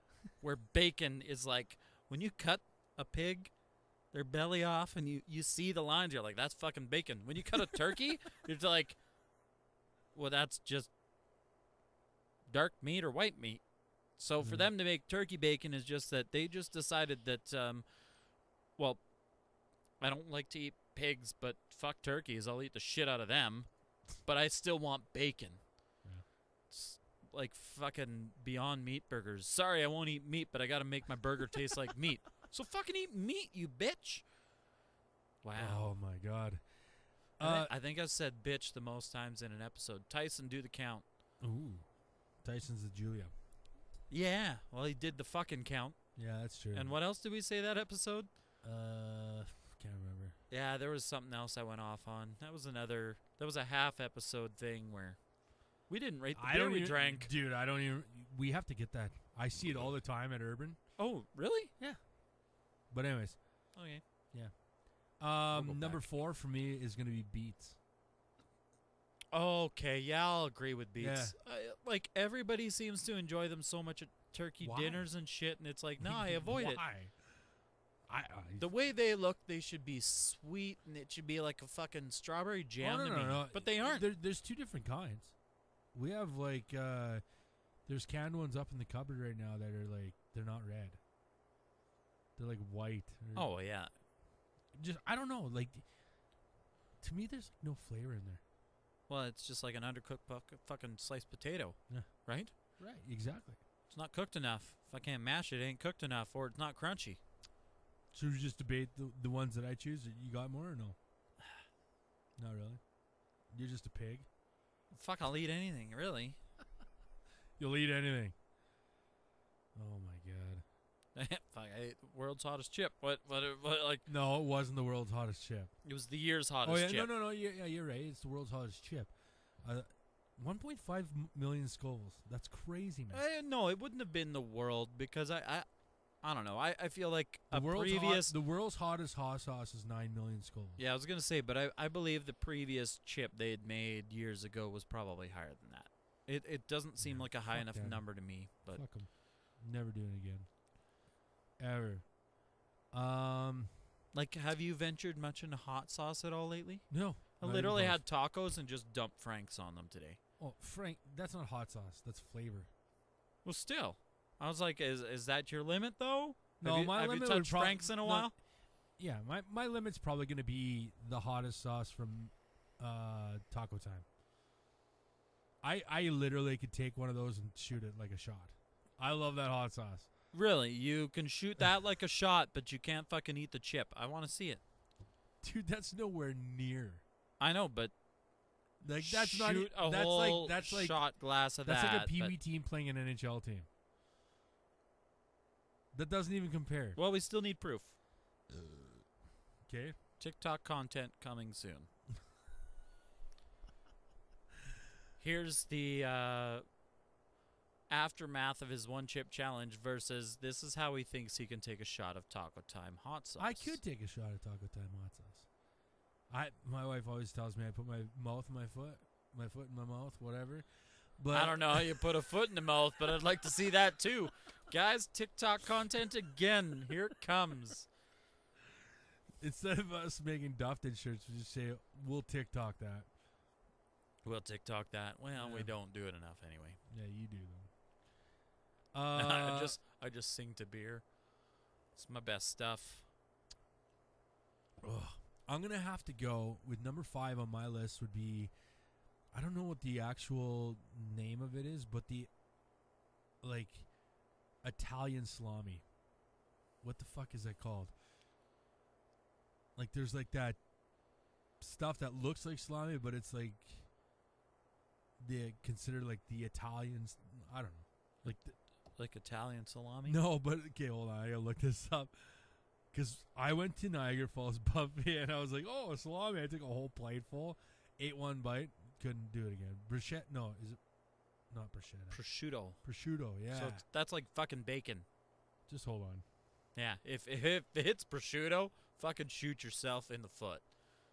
where bacon is like when you cut a pig, their belly off, and you see the lines, you're like, that's fucking bacon. When you cut a turkey, you're just like, well, that's just dark meat or white meat. So for them to make turkey bacon is just that they just decided that, well, I don't like to eat pigs, but fuck turkeys. I'll eat the shit out of them, but I still want bacon. Yeah. It's like fucking Beyond Meat burgers. Sorry, I won't eat meat, but I got to make my burger taste like meat. So fucking eat meat, you bitch. Wow. Oh my god. I think I've said bitch the most times in an episode. Tyson, do the count. Ooh, Tyson's a Julia. Yeah, well, he did the fucking count. Yeah, that's true. And what else did we say that episode? Can't remember. Yeah, there was something else I went off on. That was a half episode thing where we didn't rate the beer we drank. Dude, I don't even. We have to get that. I see it all the time at Urban. Oh, really? Yeah. But anyways, Okay. go number back. 4 for me is gonna be beets. Okay, yeah, I'll agree with beets. Yeah. Like, everybody seems to enjoy them so much at turkey Why? dinners and shit, and it's like, no, I avoid it. Why? The way they look, they should be sweet, and it should be like a fucking strawberry jam to me. But they aren't. There's 2 different kinds. We have like there's canned ones up in the cupboard right now that are like they're not red. They're like white. Oh, yeah. Just I don't know. Like to me, there's like no flavor in there. Well, it's just like an undercooked fucking sliced potato. Yeah. Right? Right. Exactly. It's not cooked enough. If I can't mash it, it ain't cooked enough, or it's not crunchy. Should we just debate the ones that I choose? You got more or no? Not really. You're just a pig. Fuck, I'll eat anything, really. You'll eat anything. Oh my god. Fuck, I ate the world's hottest chip. What, like, No, it wasn't the world's hottest chip. it was the year's hottest Oh yeah, chip. no. Yeah, you're right. It's the world's hottest chip. 1.5 million Scovilles. That's crazy, man. No, it wouldn't have been the world because I don't know. I feel like The the world's hottest hot sauce is 9 million Scovilles. Yeah, I was gonna say, but I believe the previous chip they had made years ago was probably higher than that. It doesn't seem Yeah, like a high fuck enough them. number to me. But Fuck 'em. Never do it again. Ever. like, have you ventured much into hot sauce at all lately? No. I not literally even had tacos and just dumped Franks on them today. close. Oh, Frank, that's not hot sauce. That's flavor. Well, still, I was like, is that your limit though? No, have you, my have limit you would touched prob- Franks in a no. while? Yeah, my limit's probably going to be the hottest sauce from Taco Time. I literally could take one of those and shoot it like a shot. I love that hot sauce. Really, you can shoot that like a shot, but you can't fucking eat the chip. I want to see it. Dude, that's nowhere near. I know, but Like that's not. shoot a That's whole like that's like shot glass of that's that. like a Pee but- Wee team playing an NHL team. That doesn't even compare. Well, we still need proof. Okay. TikTok content coming soon. Here's the aftermath of his one chip challenge versus this is how he thinks he can take a shot of Taco Time hot sauce. I could take a shot of Taco Time hot sauce. My wife always tells me I put my mouth in my foot in my mouth, whatever. But I don't know how you put a foot in the mouth, but I'd like to see that too. Guys, TikTok content again. Here it comes. Instead of us making Duffed shirts, we just say we'll TikTok that. We'll TikTok that. Well, we Yeah. don't do it enough anyway. Yeah, you do though. I just sing to beer. It's my best stuff. Ugh. I'm gonna have to go with number 5 on my list. Would be, I don't know what the actual name of it is, but the like Italian salami. What the fuck is that called? Like there's like that stuff that looks like salami, but it's like they consider like the Italians. I don't know. Like Like Italian salami? no, but okay, hold on. I gotta look this up. Because I went to Niagara Falls buffet and I was like, oh, salami. I took a whole plate full, ate one bite, couldn't do it again. Bruschetta? No, is it not bruschetta? Prosciutto. Prosciutto, yeah. So that's like fucking bacon. Just hold on. Yeah, if it's prosciutto, fucking shoot yourself in the foot.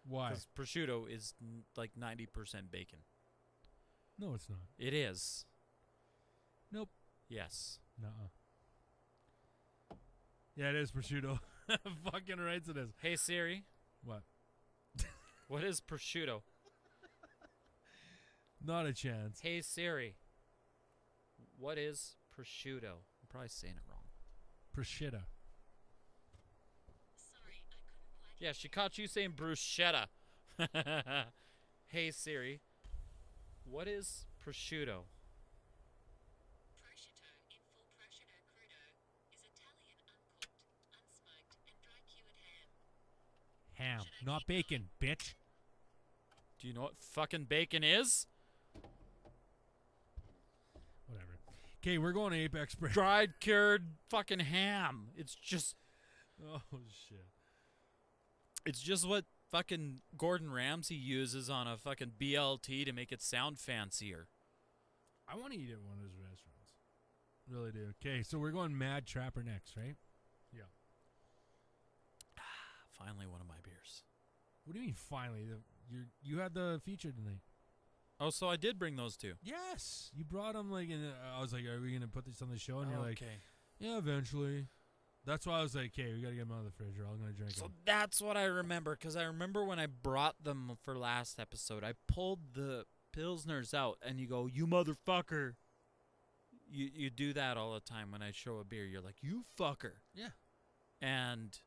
Why? Because prosciutto is like 90% bacon. No, it's not. It is. Nope. Yes. Nuh-uh. Yeah, it is prosciutto. Fucking right it is. Hey Siri, What? what is prosciutto? Not a chance. Hey Siri, what is prosciutto? I'm probably saying it wrong. Prosciutto. Sorry, I couldn't quite. Yeah, she caught you saying bruschetta. Hey Siri, what is prosciutto? Prosciutto in full prosciutto crudo is Italian uncooked, unsmoked, and dry cured ham. Ham. Not bacon, bitch. Do you know what fucking bacon is? Whatever. Okay, we're going to Apex Break. Dried cured fucking ham. It's just Oh, shit. It's just what fucking Gordon Ramsay uses on a fucking BLT to make it sound fancier. I want to eat at one of those restaurants. Really do. Okay, so we're going Mad Trapper next, right? Yeah. Finally, one of my beers. What do you mean finally? You had the feature tonight. Oh, so I did bring those two. Yes, you brought them. Like, and I was like, "Are we gonna put this on the show?" And you're like, okay. "Yeah, eventually." That's why I was like, "Okay, we gotta get them out of the fridge, or I'm gonna drink So them." that's what I remember, because I remember when I brought them for last episode, I pulled the Pilsners out, and you go, "You motherfucker." You do that all the time when I show a beer. You're like, "You fucker." Yeah. And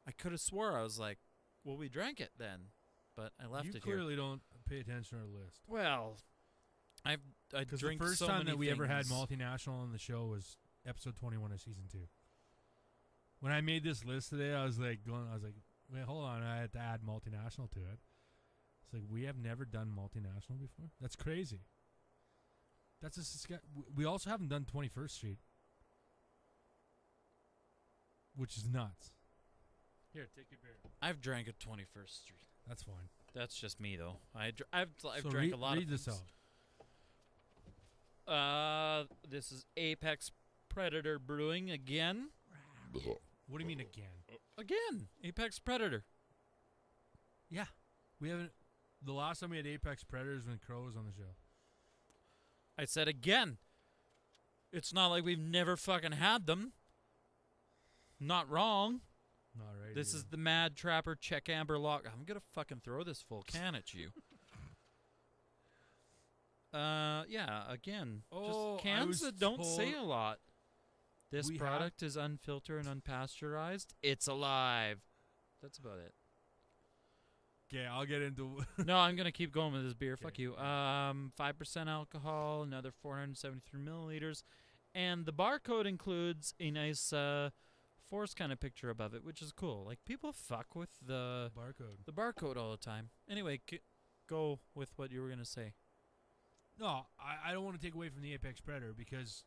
I could have swore I was like, "Well, we drank it then," but I left You it here. clearly don't pay attention to our list. Well, I Because the drink first so time many that we ever had things. multinational on the show was episode 21 of season 2. When I made this list today, I was like, wait, hold on, I had to add multinational to it. It's like, we have never done multinational before. That's crazy. That's we also haven't done 21st Street, which is nuts. Here, take your beer. I've drank at 21st Street. That's fine. That's just me though. I've So drank a lot read of this things. out. This is Apex Predator Brewing again. What do you mean again? Again, Apex Predator. Yeah, we haven't. The last time we had Apex Predators when Crow was on the show. I said again. It's not like we've never fucking had them. Not wrong. Not right. This is the Mad Trapper Czech Amber Lock. I'm gonna fucking throw this full can at you. Yeah, again, Oh, I just cans was that don't say told- a lot. This We product is unfiltered and unpasteurized. It's alive. That's about it. Okay, I'll get into. No, I'm gonna keep going with this beer. Fuck Okay. you. 5% alcohol, another 473 milliliters, And the barcode includes a nice force kind of picture above it, which is cool. Like, people fuck with the Barcode. barcode all the time. Anyway, go with what you were going to say. No, I don't want to take away from the Apex Predator because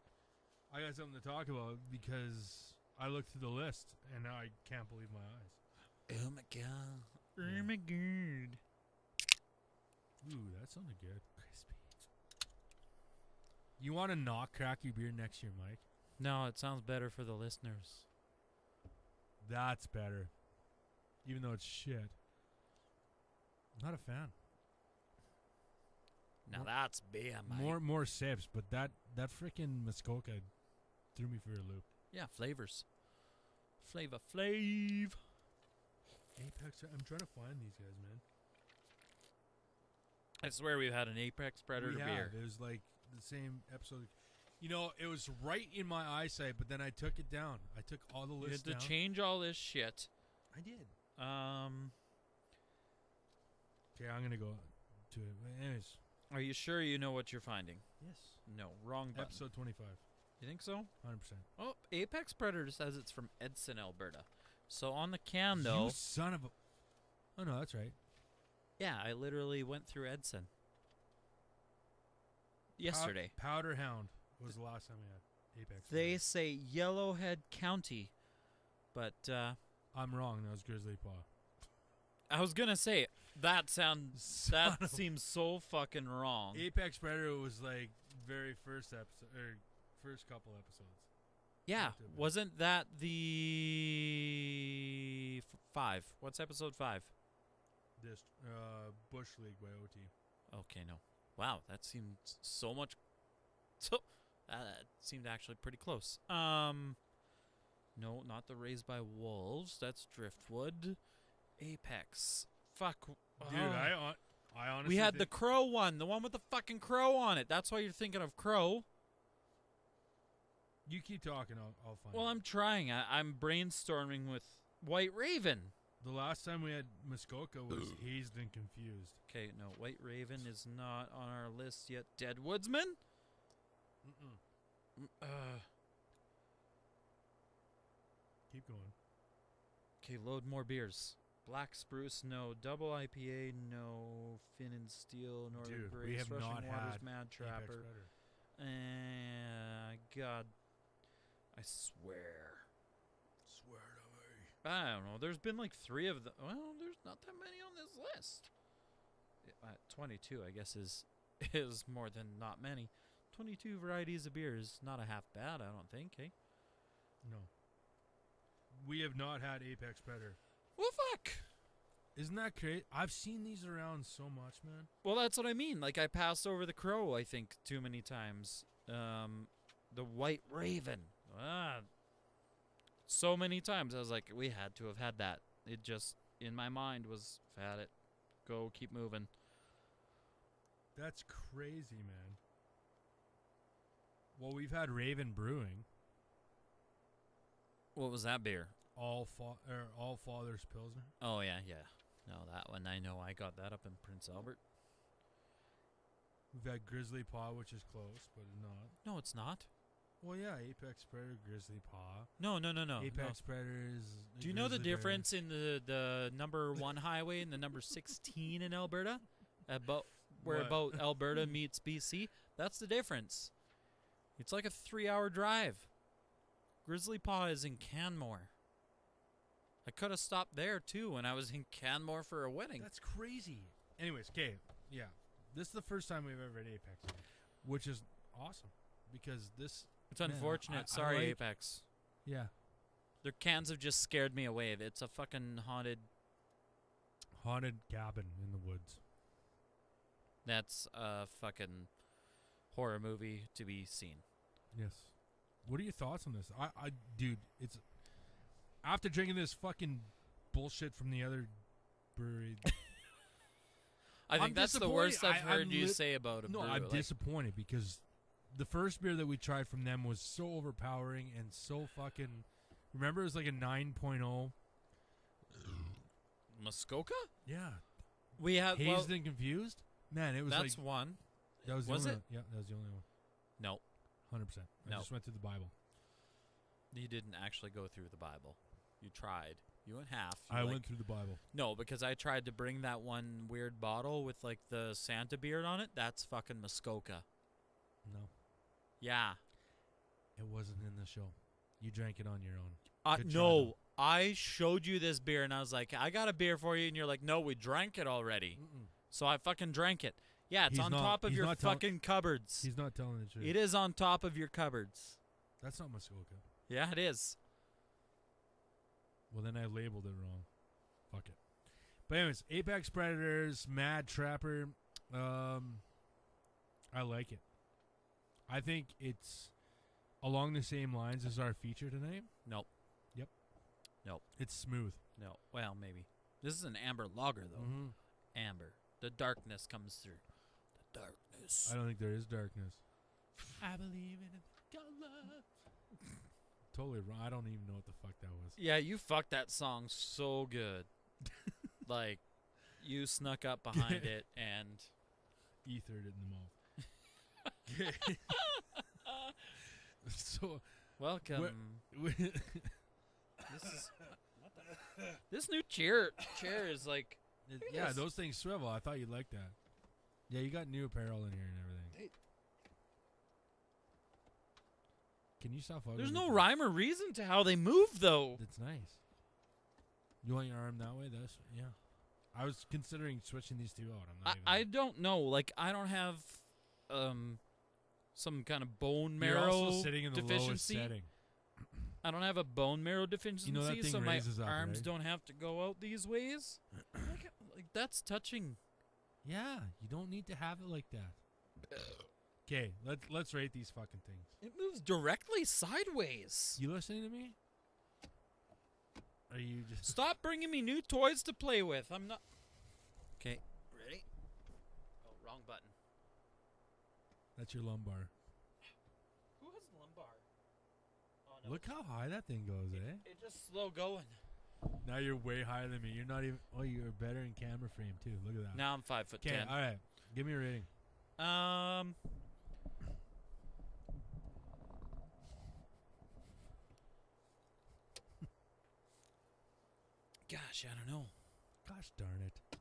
I got something to talk about because I looked through the list and now I can't believe my eyes. Oh my god. Yeah. Oh my god. Ooh, that sounded good. Crispy. You want to not crack your beer next year, Mike? No, it sounds better for the listeners. That's better. Even though it's shit. Not a fan. Now that's beer, mate. More sips, but that freaking Muskoka threw me for a loop. Yeah, flavors. Flav. Apex, I'm trying to find these guys, man. I swear we've had an Apex Predator beer. It was like the same episode. You know, it was right in my eyesight, but then I took it down. I took all the You lists had down. to change all this shit. I did. Okay, I'm going to go to it. Anyways. Are you sure you know what you're finding? Yes. No, wrong button. Episode 25. You think so? 100%. Oh, Apex Predator says it's from Edson, Alberta. So on the can, though... You son of a... Oh, no, that's right. Yeah, I literally went through Edson. Yesterday. Powder Hound was the last time we had Apex. They say Yellowhead County, but I'm wrong. That was Grizzly Paw. I was gonna say that seems so fucking wrong. Apex Predator was like very first episode or first couple episodes. Yeah, wasn't that the 5? What's episode 5? This Bush League by OT. Okay, no. Wow, that seemed so much. So that seemed actually pretty close. No, not the Raised by Wolves. That's Driftwood. Apex. Fuck. Dude, I honestly. We had the Crow one, the one with the fucking crow on it. That's why you're thinking of Crow. You keep talking. I'll find. Well, it. I'm trying. I'm brainstorming with White Raven. The last time we had Muskoka was Hazed and Confused. Okay, no, White Raven is not on our list yet. Dead Woodsman? Keep going. Okay, load more beers. Black Spruce, no. Double IPA, no. Finn and Steel, Northern Dude, Grace, we have Rushing not Waters, had Mad Apex Trapper. God, I swear. Swear to me. I don't know. There's been like 3 of them. Well, there's not that many on this list. 22, I guess, is more than not many. 22 varieties of beer is not a half bad, I don't think, eh? No. We have not had Apex Predator. Well, fuck. Isn't that great? I've seen these around so much, man. Well, that's what I mean. Like, I passed over the Crow, I think, too many times. The White Raven. So many times. I was like, we had to have had that. It just, in my mind, was, had it. Go, keep moving. That's crazy, man. Well, we've had Raven Brewing. What was that beer? All Fathers Pilsner. Oh, yeah. No, that one, I know. I got that up in Prince Albert. We've had Grizzly Paw, which is close, but not. No, it's not. Well, yeah, Apex Predator, Grizzly Paw. No. Apex Predator is... Do you know the difference in the number 1 highway and the number 16 in Alberta? About Alberta meets BC? That's the difference. It's like a 3-hour drive. Grizzly Paw is in Canmore. I could have stopped there, too, when I was in Canmore for a wedding. That's crazy. Anyways, okay, yeah. This is the first time we've ever had Apex, which is awesome because this... It's unfortunate. I Sorry, like- Apex. Yeah. Their cans have just scared me away. It's a fucking haunted... Haunted cabin in the woods. That's a fucking horror movie to be seen. Yes. What are your thoughts on this? Dude, it's... After drinking this fucking bullshit from the other brewery... I think I'm that's the disappointed. worst I've heard I'm you say about a brew. No, I'm disappointed because the first beer that we tried from them was so overpowering and so fucking... Remember, it was like a 9.0. Muskoka? Yeah. We have... Hazed and Confused? Man, it was that's like... one. That was the Was only it? one. Yeah, that was the only one. No. 100%. I No. just went through the Bible. You didn't actually go through the Bible. You tried. You went half. You I like- went through the Bible. No, because I tried to bring that one weird bottle with like the Santa beard on it. That's fucking Muskoka. No, Yeah. it wasn't in the show. You drank it on your own. Good try, No, though. I showed you this beer and I was like, I got a beer for you, and you're like, no, we drank it already. Mm-mm. So I fucking drank it. Yeah, it's He's on not- top of he's your not tell- fucking cupboards. He's not telling the truth. It is on top of your cupboards. That's not Muskoka. Yeah, it is. Well, then I labeled it wrong. Fuck it. But anyways, Apex Predators, Mad Trapper. I like it. I think it's along the same lines as our feature tonight. Nope. Yep. Nope. It's smooth. No. Well, maybe. This is an amber lager, though. Mm-hmm. Amber. The darkness comes through. The darkness. I don't think there is darkness. I believe in color. Totally wrong. I don't even know what the fuck that was. Yeah, you fucked that song so good. Like, you snuck up behind it and... Ethered it in the mouth. Okay. So, Welcome. we- This is... This new chair is like... yeah, this. those things swivel. I thought you'd like that. Yeah, you got new apparel in here and everything. Can you stop fucking There's with no me? rhyme or reason to how they move, though. That's nice. You want your arm that way? That's yeah. I was considering switching these two out. I'm not even. I don't know. Like, I don't have some kind of bone You're marrow also sitting in the lowest deficiency. setting. I don't have a bone marrow deficiency, thing so my raises up, arms right? don't have to go out these ways. like that's touching. Yeah, you don't need to have it like that. Okay, let's rate these fucking things. It moves directly sideways. You listening to me? Are you just Stop bringing me new toys to play with. I'm not. Okay, ready? Oh, wrong button. That's your lumbar. Who has lumbar? Oh no. Look how high that thing goes, eh? It just slow going. Now you're way higher than me. You're not even. Oh, you're better in camera frame too. Look at that. Now I'm 5'10". Okay, all right. Give me a rating. Gosh, I don't know. Gosh darn it.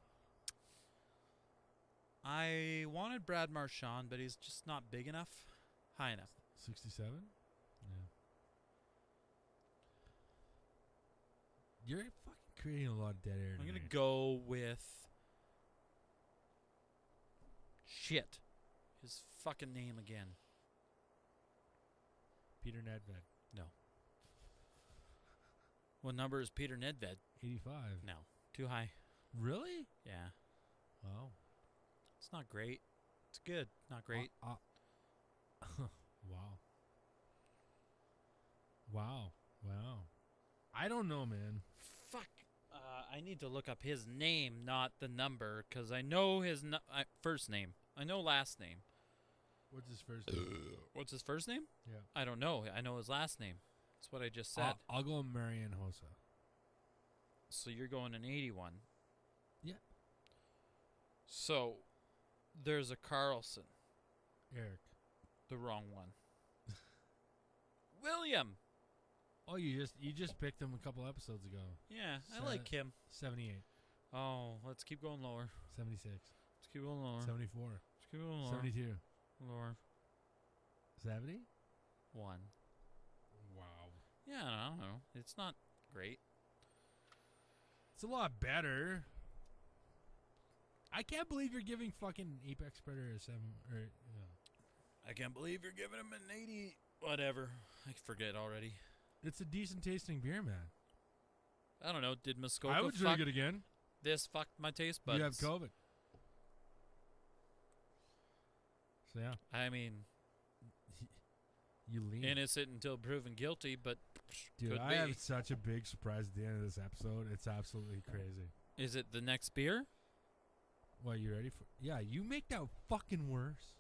I wanted Brad Marchand, but he's just not big enough, high enough. 67? Yeah. You're fucking creating a lot of dead air. I'm gonna tonight. go with shit. His fucking name again. Peter Nedved. No. What number is Peter Nedved? 85. No, too high. Really? Yeah, Wow. it's not great. It's good, not great. Wow. Wow. Wow. I don't know, man. Fuck. I need to look up his name, not the number, because I know his first name. I know last name. What's his first name? What's his first name? Yeah. I don't know. I know his last name. That's what I just said. I'll go Marian Hossa. So you're going an 81. Yeah. So there's a Carlson, Eric. the wrong one. William. Oh, you just picked him a couple episodes ago. Yeah, I like him. 78. Oh, let's keep going lower. 76. Let's keep going lower. 74. Let's keep going lower. 72. Lower. 70? 1. Wow. Yeah, I don't know. It's not great. It's a lot better. I can't believe you're giving fucking Apex Predator a 7. Or, I can't believe you're giving him an 80. Whatever. I forget already. it's a decent tasting beer, man. I don't know. Did Muskoka I would fuck drink it again. this? Fucked my taste buds. You have COVID. So yeah, I mean, you lean. innocent until proven guilty, but Dude, could I be. have such a big surprise at the end of this episode. It's absolutely crazy. Is it the next beer? What, you ready for? Yeah, you make that fucking worse.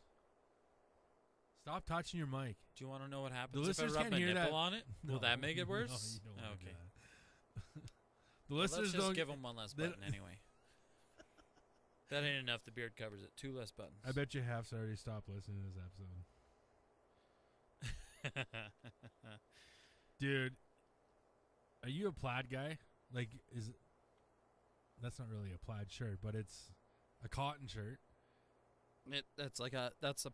Stop touching your mic. Do you want to know what happens if I listeners rub can't my hear nipple that. on it? Will No, that make it worse? No, you don't wanna do okay. that. The Well, listeners let's just don't. give them one less they button anyway. That ain't enough. The beard covers it. 2 less buttons. I bet you half's already stopped listening to this episode. Dude, are you a plaid guy? Like, that's not really a plaid shirt, but it's a cotton shirt. That's a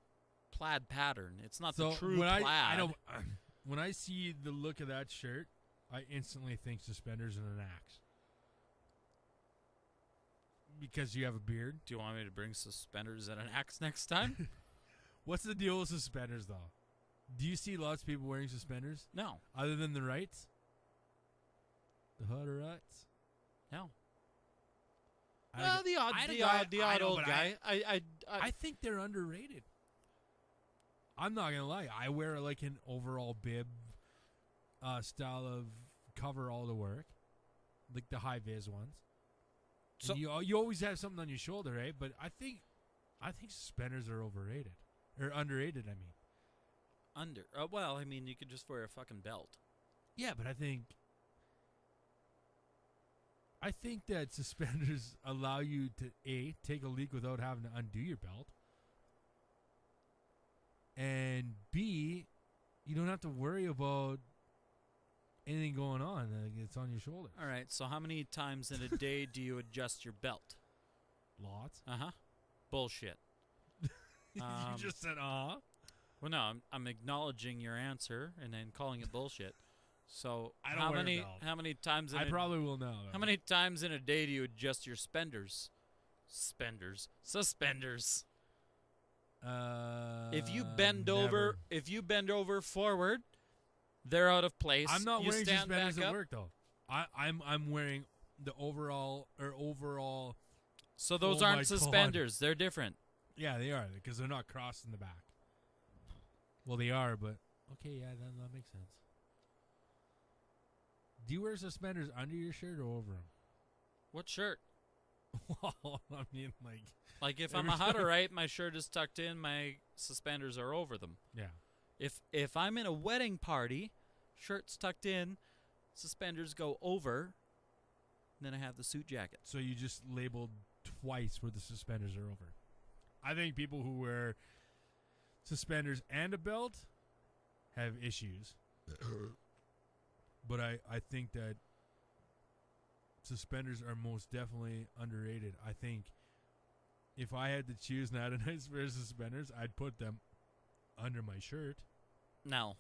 plaid pattern. It's not So the true when plaid. I know when I see the look of that shirt, I instantly think suspenders and an axe. Because you have a beard. Do you want me to bring suspenders and an axe next time? What's the deal with suspenders, though? Do you see lots of people wearing suspenders? No. Other than the rights? The Hutterites? No. I had a The guy- odd I know, old but guy. I think they're underrated. I'm not gonna lie. I wear like an overall bib style of cover all the work, like the high vis ones. So- And you always have something on your shoulder, right? But I think suspenders are overrated or underrated. I mean, well, I mean, you could just wear a fucking belt. yeah, but I think that suspenders allow you to take a leak without having to undo your belt. And B, you don't have to worry about anything going on. Like, it's on your shoulders. All right. So how many times in a day do you adjust your belt? Lots. Bullshit. You just said, Well, no, I'm acknowledging your answer and then calling it bullshit. So I don't how wear a many belt. how many times in I a, probably will now. Though. how many times in a day do you adjust your suspenders? If you bend over, forward, they're out of place. I'm not you wearing stand suspenders back at up. work though. I'm wearing the overall. So those Oh my aren't God. suspenders. They're different. Yeah, they are because they're not crossed in the back. Well, they are, but okay, yeah, that makes sense. Do you wear suspenders under your shirt or over them? What shirt? Well, I mean, Like if I'm Every a Hutterite, my shirt is tucked in, my suspenders are over them. yeah. If I'm in a wedding party, shirt's tucked in, suspenders go over, then I have the suit jacket. So you just labeled twice where the suspenders are over. I think people who wear suspenders and a belt have issues. But I think that suspenders are most definitely underrated. I think if I had to choose not a nice pair of suspenders, I'd put them under my shirt. No.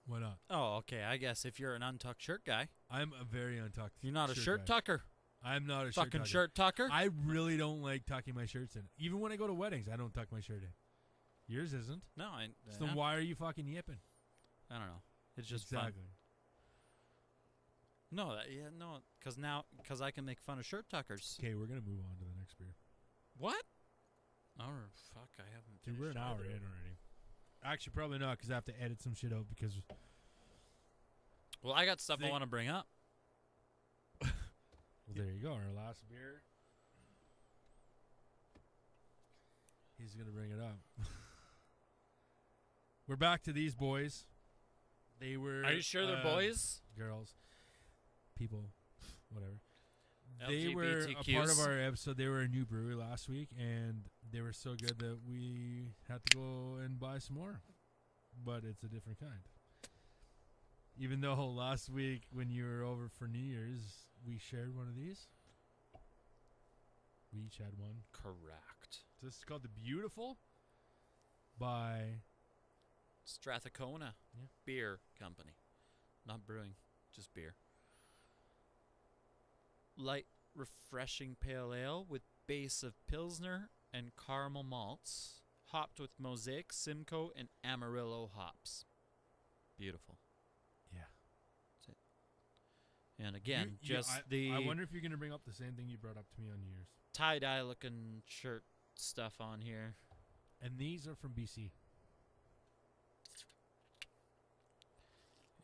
Why not? Oh, okay. I guess if you're an untucked shirt guy, I'm a very untucked. you're not a shirt guy. tucker. I'm not a Fucking shirt shirt tucker. I really don't like tucking my shirts in. Even when I go to weddings, I don't tuck my shirt in. Yours isn't. No, So then why are you fucking yipping? I don't know. It's just exactly. fun. No, because I can make fun of shirt tuckers. Okay, we're gonna move on to the next beer. What? Oh fuck! I haven't. Dude, we're an finished hour either. in already. Actually, probably not because I have to edit some shit out because. Well, I got stuff I want to bring up. Well, there you go. Our last beer. He's gonna bring it up. We're back to these boys. They were. Are you sure they're boys? Girls, people, whatever. They were a part of LGBTQs? our episode. They were a new brewery last week, and they were so good that we had to go and buy some more. But it's a different kind. Even though last week when you were over for New Year's, we shared one of these. We each had one. Correct. So this is called The Beautiful by... Strathcona Yeah. Beer Company. Not brewing, just beer. Light, refreshing pale ale with base of Pilsner and caramel malts, hopped with Mosaic, Simcoe, and Amarillo hops. Beautiful. Yeah. That's it. And again, I wonder if you're going to bring up the same thing you brought up to me on New Year's. tie-dye looking shirt stuff on here. And these are from BC.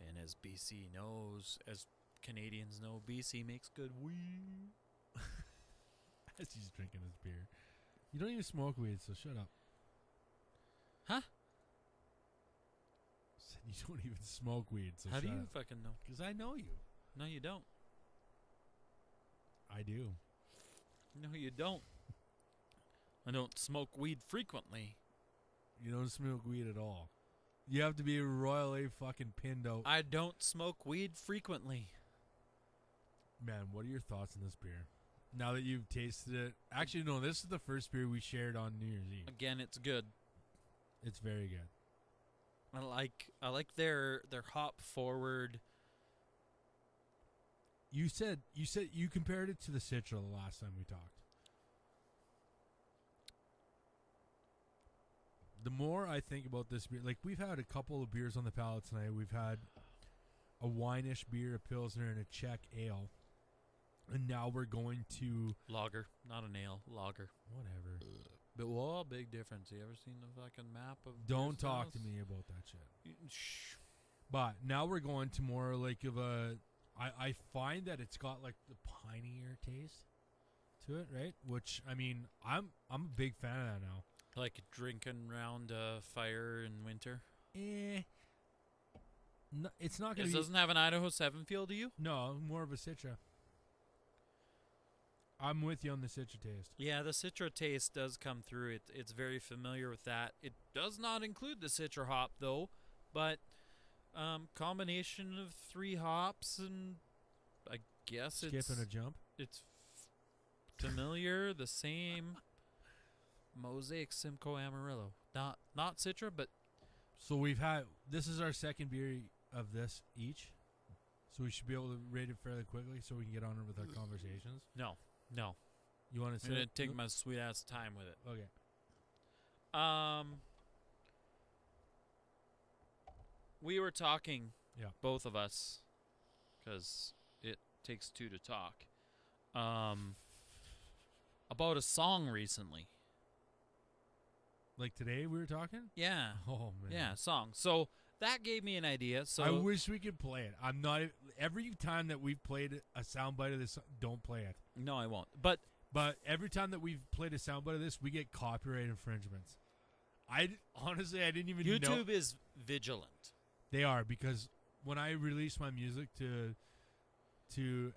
And as BC knows, as Canadians know, BC makes good weed. As he's drinking his beer. You don't even smoke weed, so shut up. Huh? Said you don't even smoke weed, so How shut do you up. fucking know? Because I know you. No, you don't. I do. No, you don't. I don't smoke weed frequently. You don't smoke weed at all. You have to be royally fucking pinned out. I don't smoke weed frequently. Man, what are your thoughts on this beer? Now that you've tasted it. Actually, no, this is the first beer we shared on New Year's Eve. Again, it's good. It's very good. I like their hop forward. You said you compared it to the Citra the last time we talked. The more I think about this beer, like we've had a couple of beers on the palate tonight. We've had a wine-ish beer, a Pilsner, and a Czech ale. And now we're going to... Lager, not an ale. Lager. Whatever. But well, big difference. You ever seen the fucking map of... Don't talk to me about that shit. Shh. But now we're going to more like of a... I find that it's got like the pineier taste to it, right? Which, I mean, I'm a big fan of that now. Like drinking around a fire in winter. No, it's not going It to be... doesn't have an Idaho 7 feel to you? No, more of a Citra. I'm with you on the Citra taste. Yeah, the Citra taste does come through. It's very familiar with that. It does not include the Citra hop, though. But combination of 3 hops, and I guess Skipping a jump. it's familiar, the same. Mosaic Simcoe Amarillo. Not Citra, but So we've had... This is our second beer of this each. So we should be able to rate it fairly quickly so we can get on with our conversations. no. You want to I'm say... gonna take my sweet ass time with it. Okay. We were talking, Yeah. both of us, because it takes 2 to talk, about a song recently. Like today we were talking? Yeah. Oh, man. Yeah, song. So that gave me an idea. So I wish we could play it. I'm not... Every time that we've played a soundbite of this... Don't play it. No, I won't. But every time that we've played a soundbite of this, we get copyright infringements. Honestly, I didn't even know... YouTube is vigilant. They are, because when I release my music to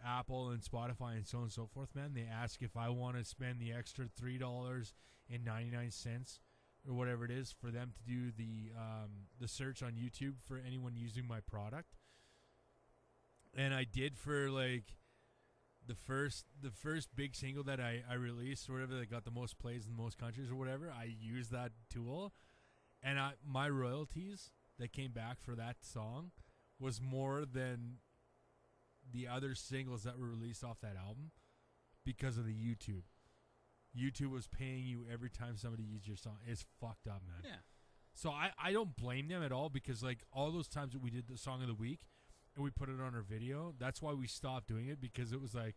Apple and Spotify and so on and so forth, man, they ask if I want to spend the extra $3.99 or whatever it is for them to do the search on YouTube for anyone using my product. And I did for like the first big single that I released or whatever that got the most plays in the most countries or whatever. I used that tool, and my royalties that came back for that song was more than the other singles that were released off that album because of the YouTube. YouTube was paying you every time somebody used your song. It's fucked up, man. Yeah. So I don't blame them at all, because like all those times that we did the song of the week and we put it on our video, that's why we stopped doing it, because it was like,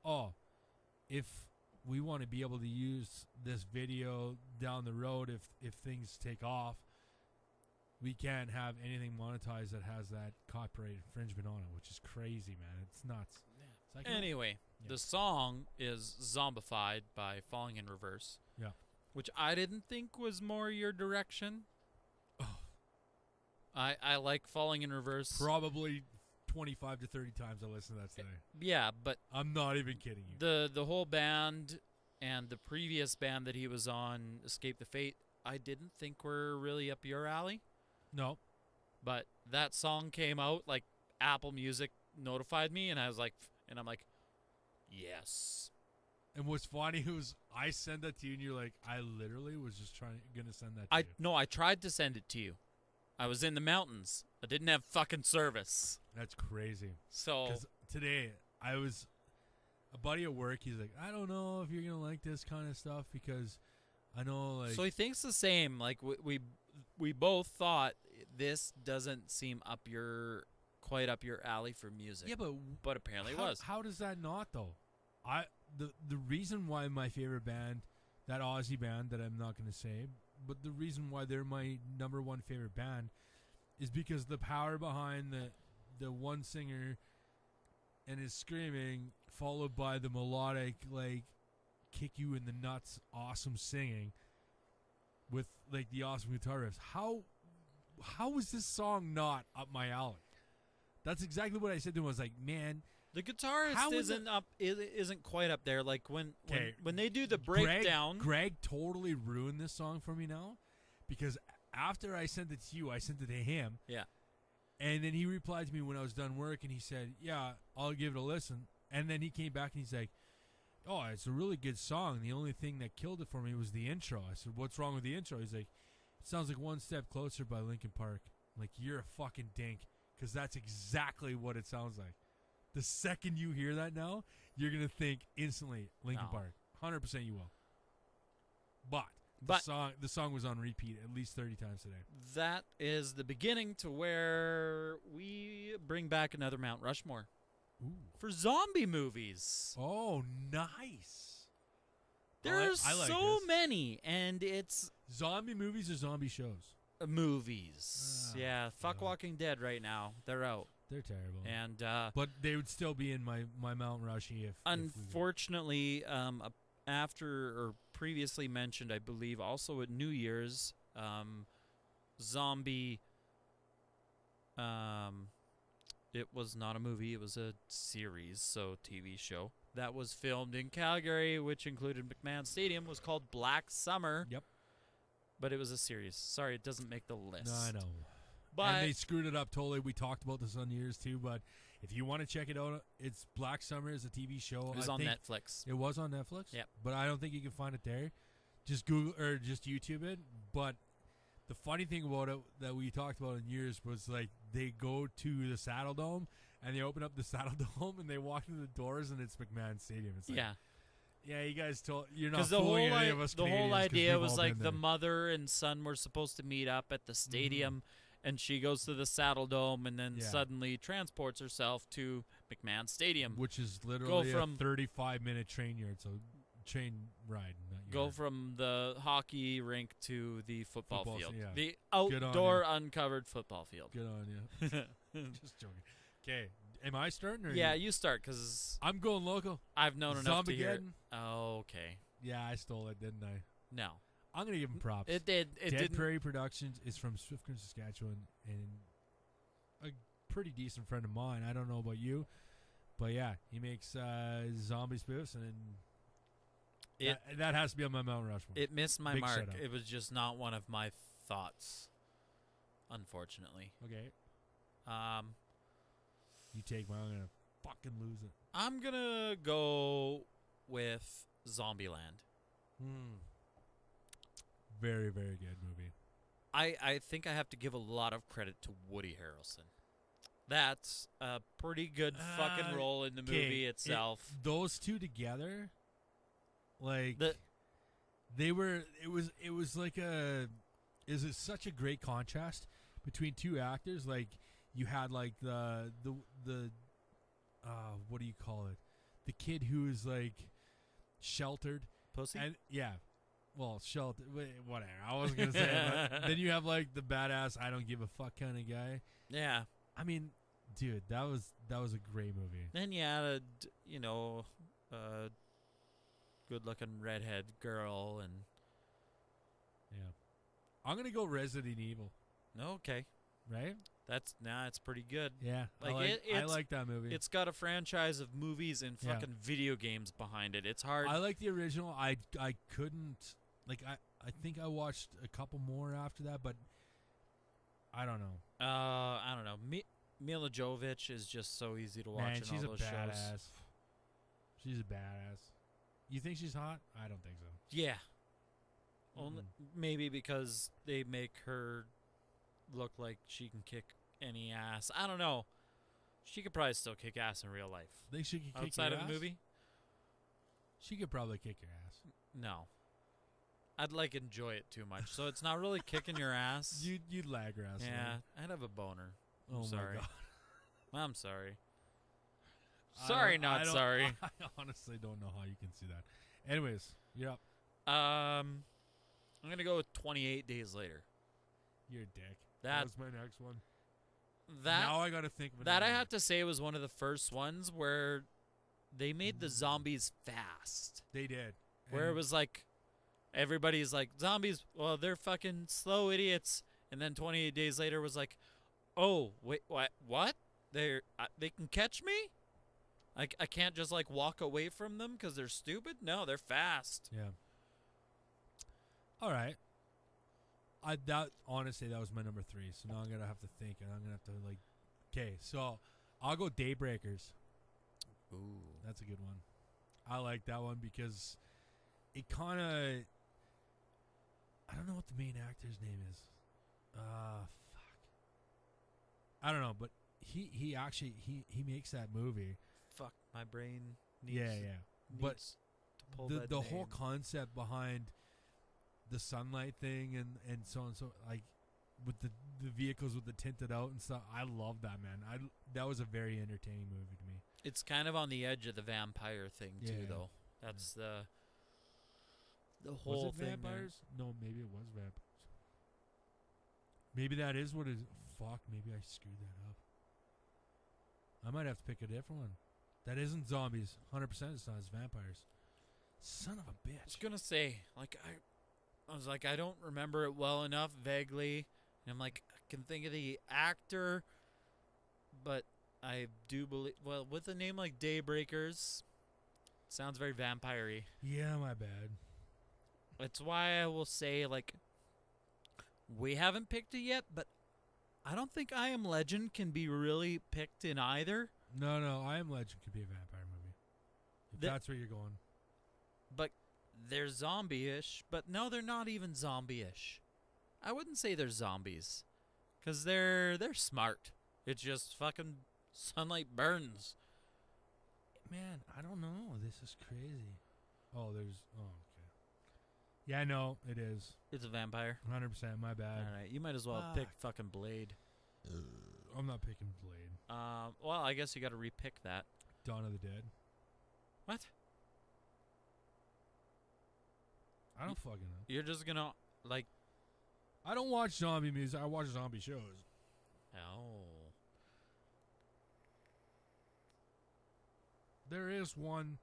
oh, if we want to be able to use this video down the road, if things take off, we can't have anything monetized that has that copyright infringement on it, which is crazy, man. It's nuts. It's like, Anyway, Yeah. the song is Zombified by Falling in Reverse. Yeah. Which I didn't think was more your direction. Oh. I like Falling in Reverse. Probably 25 to 30 times I listened to that today. Yeah, but I'm not even kidding you. the whole band and the previous band that he was on, Escape the Fate, I didn't think were really up your alley. No. But that song came out, like Apple Music notified me, and I'm like, yes. And what's funny was I sent that to you, and you're like, I literally was just gonna send that to you. No, I tried to send it to you. I was in the mountains. I didn't have fucking service. That's crazy. So Because today, I was... A buddy at work, he's like, I don't know if you're going to like this kind of stuff, because I know, like... so he thinks the same. Like we both thought this doesn't seem quite up your alley for music. yeah, but apparently it was. How does that not, though? The reason why my favorite band, that Aussie band that I'm not going to say, but the reason why they're my number one favorite band is because the power behind the one singer and his screaming, followed by the melodic, like, kick you in the nuts, awesome singing with, like, the awesome guitar riffs. How is this song not up my alley? That's exactly what I said to him. I was like, man... The guitarist How is isn't quite up there. Like when Okay. they do the breakdown. Greg totally ruined this song for me now, because after I sent it to you, I sent it to him. Yeah. And then he replied to me when I was done work, and he said, "Yeah, I'll give it a listen." And then he came back and he's like, "Oh, it's a really good song. The only thing that killed it for me was the intro." I said, "What's wrong with the intro?" He's like, "It sounds like One Step Closer by Linkin Park." I'm like, you're a fucking dink, because that's exactly what it sounds like. The second you hear that now, you're going to think instantly Linkin No. Park. 100% you will. But But the song was on repeat at least 30 times today. that is the beginning to where we bring back another Mount Rushmore Ooh. for zombie movies. Oh, nice. There's I like so this. many, and it's Zombie movies or zombie shows? movies. Ah, Yeah, fuck God. Walking Dead right now. They're out. They're terrible. And But they would still be in my Mount Rushy if we could. unfortunately, after or previously mentioned, I believe, also at New Year's, zombie. It was not a movie; it was a series, so TV show that was filmed in Calgary, which included McMahon Stadium, was called Black Summer. Yep. But it was a series. Sorry, it doesn't make the list. No, I know. But And they screwed it up totally. We talked about this on New Year's too, but if you want to check it out, it's Black Summer is a TV show. it was I on think Netflix. It was on Netflix. Yep. But I don't think you can find it there. Just Google or just YouTube it. But the funny thing about it that we talked about in New Year's was like they go to the Saddle Dome and they open up the Saddle Dome and they walk into the doors and it's McMahon Stadium. It's like, Yeah. yeah, you guys told you're not Because the fooling whole any of us. the whole Canadians 'cause idea we've was all like been the there. mother and son were supposed to meet up at the stadium, and she goes to the Saddle Dome and then Yeah. suddenly transports herself to McMahon Stadium. which is literally from- a 35-minute train yard, so train ride. Not Go yard. from the hockey rink to the football Football, field, yeah. the Good on outdoor uncovered football field. Good on you. Just joking. Okay, am I starting? Or Yeah, you? you start because I'm going local. I've known enough to hear. It. Zombigeddon? Oh, okay, Yeah, I stole it, didn't I? no, I'm gonna give him props. it did. It Dead didn't. Prairie Productions is from Swiftcurrent, Saskatchewan, and a pretty decent friend of mine. I don't know about you, but yeah, he makes zombie spoofs, and It- that has to be on my Mount Rushmore. It missed my Big mark. shout out. It was just not one of my thoughts, unfortunately. Okay, Um, you take mine. I'm gonna fucking lose it. I'm gonna go with Zombieland. Very, very good movie. I think I have to give a lot of credit to Woody Harrelson. That's a pretty good fucking role in the movie itself. Those two together, like The- they were. It was like a. Is it such a great contrast between two actors? Like you had like the what do you call it? The kid who is like sheltered Pussy? and yeah. Well, sheltered, whatever. I wasn't gonna say it. But then you have like the badass, I don't give a fuck kind of guy. Yeah. I mean, dude, that was a great movie. Then you had a, good-looking redhead girl, and Yeah, I'm gonna go Resident Evil. okay, Right? it's pretty good. Yeah, Like, I it's- like that movie. It's got a franchise of movies and Yeah. fucking video games behind it. It's hard. I like the original. I couldn't like I think I watched a couple more after that, but I don't know. I don't know. Mila Jovovich is just so easy to watch Man, in she's a all those badass. shows. She's a badass. You think she's hot? I don't think so. Yeah. Only maybe because they make her look like she can kick any ass. I don't know. She could probably still kick ass in real life. Think she could kick Outside your of ass? a movie? She could probably kick your ass. No. I'd like enjoy it too much. So it's not really kicking your ass. You'd lag her ass. Yeah, I'd have a boner. Oh sorry. my god. I'm sorry. I Sorry, don't- not I don't- sorry. I honestly don't know how you can see that. Anyways, you're up. I'm gonna go with 28 Days Later. You're a dick. That was my next one. that Now I gotta think of that I another have to say was one of the first ones where they made the zombies fast. one. They did. Where it And was like everybody's like zombies. Well, they're fucking slow idiots. And then 28 Days Later was like, oh wait, what? They can catch me? I can't just like walk away from them because they're stupid. No, they're fast. Yeah. All right. Honestly, that was my number 3. So now I'm gonna have to think, and I'm gonna have to like. Okay, so I'll go Daybreakers. Ooh. That's a good one. I like that one because it kind of. I don't know what the main actor's name is. Fuck. I don't know, but he actually he makes that movie. Fuck, my brain needs, Yeah. But needs to pull the that whole name. concept behind the sunlight thing and so on, so like with the vehicles with the tinted out and stuff, I love that, man. That was a very entertaining movie to me. It's kind of on the edge of the vampire thing too, Yeah. though. That's the whole Was it thing. vampires? No, maybe it was vampires. Maybe that is what it is. Fuck, maybe I screwed that up. I might have to pick a different one. That isn't zombies. 100% it's not. It's vampires. Son of a I was bitch. gonna say, like, I was like, I don't remember it well enough, vaguely, and I'm like, I can think of the actor, but I do believe, well, with a name like Daybreakers, it sounds very vampire-y. Yeah, my bad. That's why I will say, like, we haven't picked it yet, but I don't think I Am Legend can be really picked in either. No, I Am Legend could be a vampire movie. If The- that's where you're going. But they're zombie-ish, but no, they're not even zombie-ish. I wouldn't say they're zombies, because they're smart. It's just fucking sunlight burns. Man, I don't know. This is crazy. Oh, okay. Yeah, no, it is. It's a vampire. 100%, my bad. All right, you might as well pick Fuck. fucking Blade. I'm not picking Blade. Well, I guess you got to repick that. Dawn of the Dead. What? I don't fucking know. You're just gonna like? I don't watch zombie movies. I watch zombie shows. Oh. There is one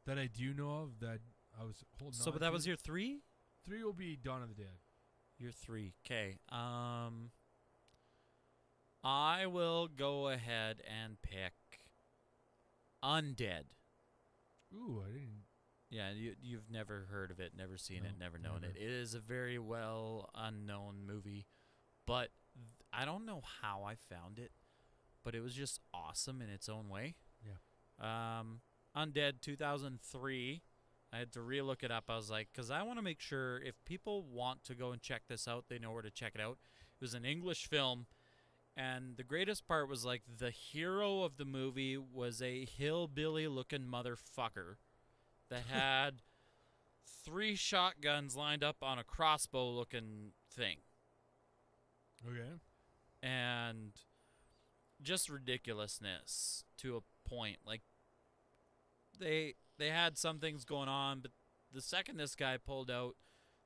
that I do know of that I was holding So, on but that to. was your 3. 3 will be Dawn of the Dead. Your 3. Okay. I will go ahead and pick Undead. Ooh, I didn't. Yeah, you've never heard of it, never seen it, No, never known never. it. It is a very well unknown movie, but I don't know how I found it, but it was just awesome in its own way. Yeah. Undead 2003. I had to re-look it up. I was like, because I want to make sure if people want to go and check this out, they know where to check it out. It was an English film, and the greatest part was like the hero of the movie was a hillbilly-looking motherfucker that had 3 shotguns lined up on a crossbow-looking thing, Okay. and just ridiculousness to a point. Like they had some things going on, but the second this guy pulled out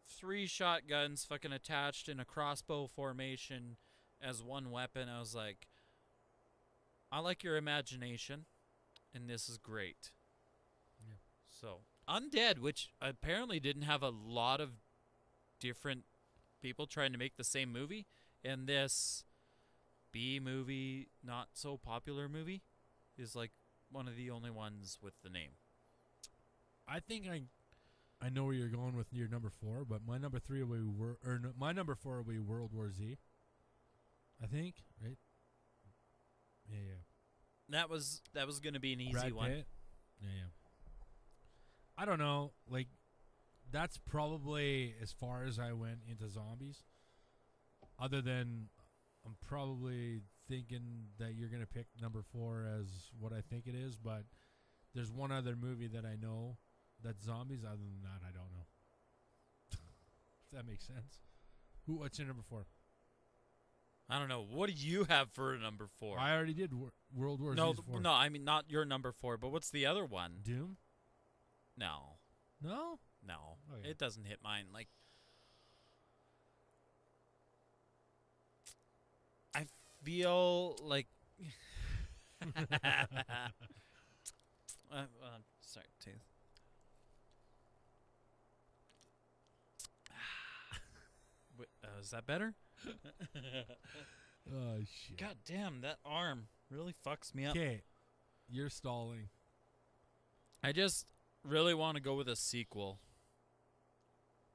3 shotguns fucking attached in a crossbow formation as one weapon, I was like, I like your imagination, and this is great. Yeah. So, Undead, which apparently didn't have a lot of different people trying to make the same movie, and this B movie, not so popular movie, is like one of the only ones with the name. I think I know where you're going with your number 4, but my number 3 will be my number 4 will be World War Z. I think, right? Yeah. That was going to be an easy Brad one. Pitt? Yeah. I don't know. Like, that's probably as far as I went into zombies. Other than, I'm probably thinking that you're going to pick number 4 as what I think it is, but there's one other movie that I know that's zombies. Other than that, I don't know. If that makes sense. What's your number 4? I don't know. What do you have for a number 4? I already did World War no, Z 4. no, I mean not your number 4, but what's the other one? Doom? No. No? Okay. It doesn't hit mine. Like, I feel like sorry, tooth. Is that better? Oh, shit. God damn, that arm really fucks me up. Okay. You're stalling. I just really want to go with a sequel.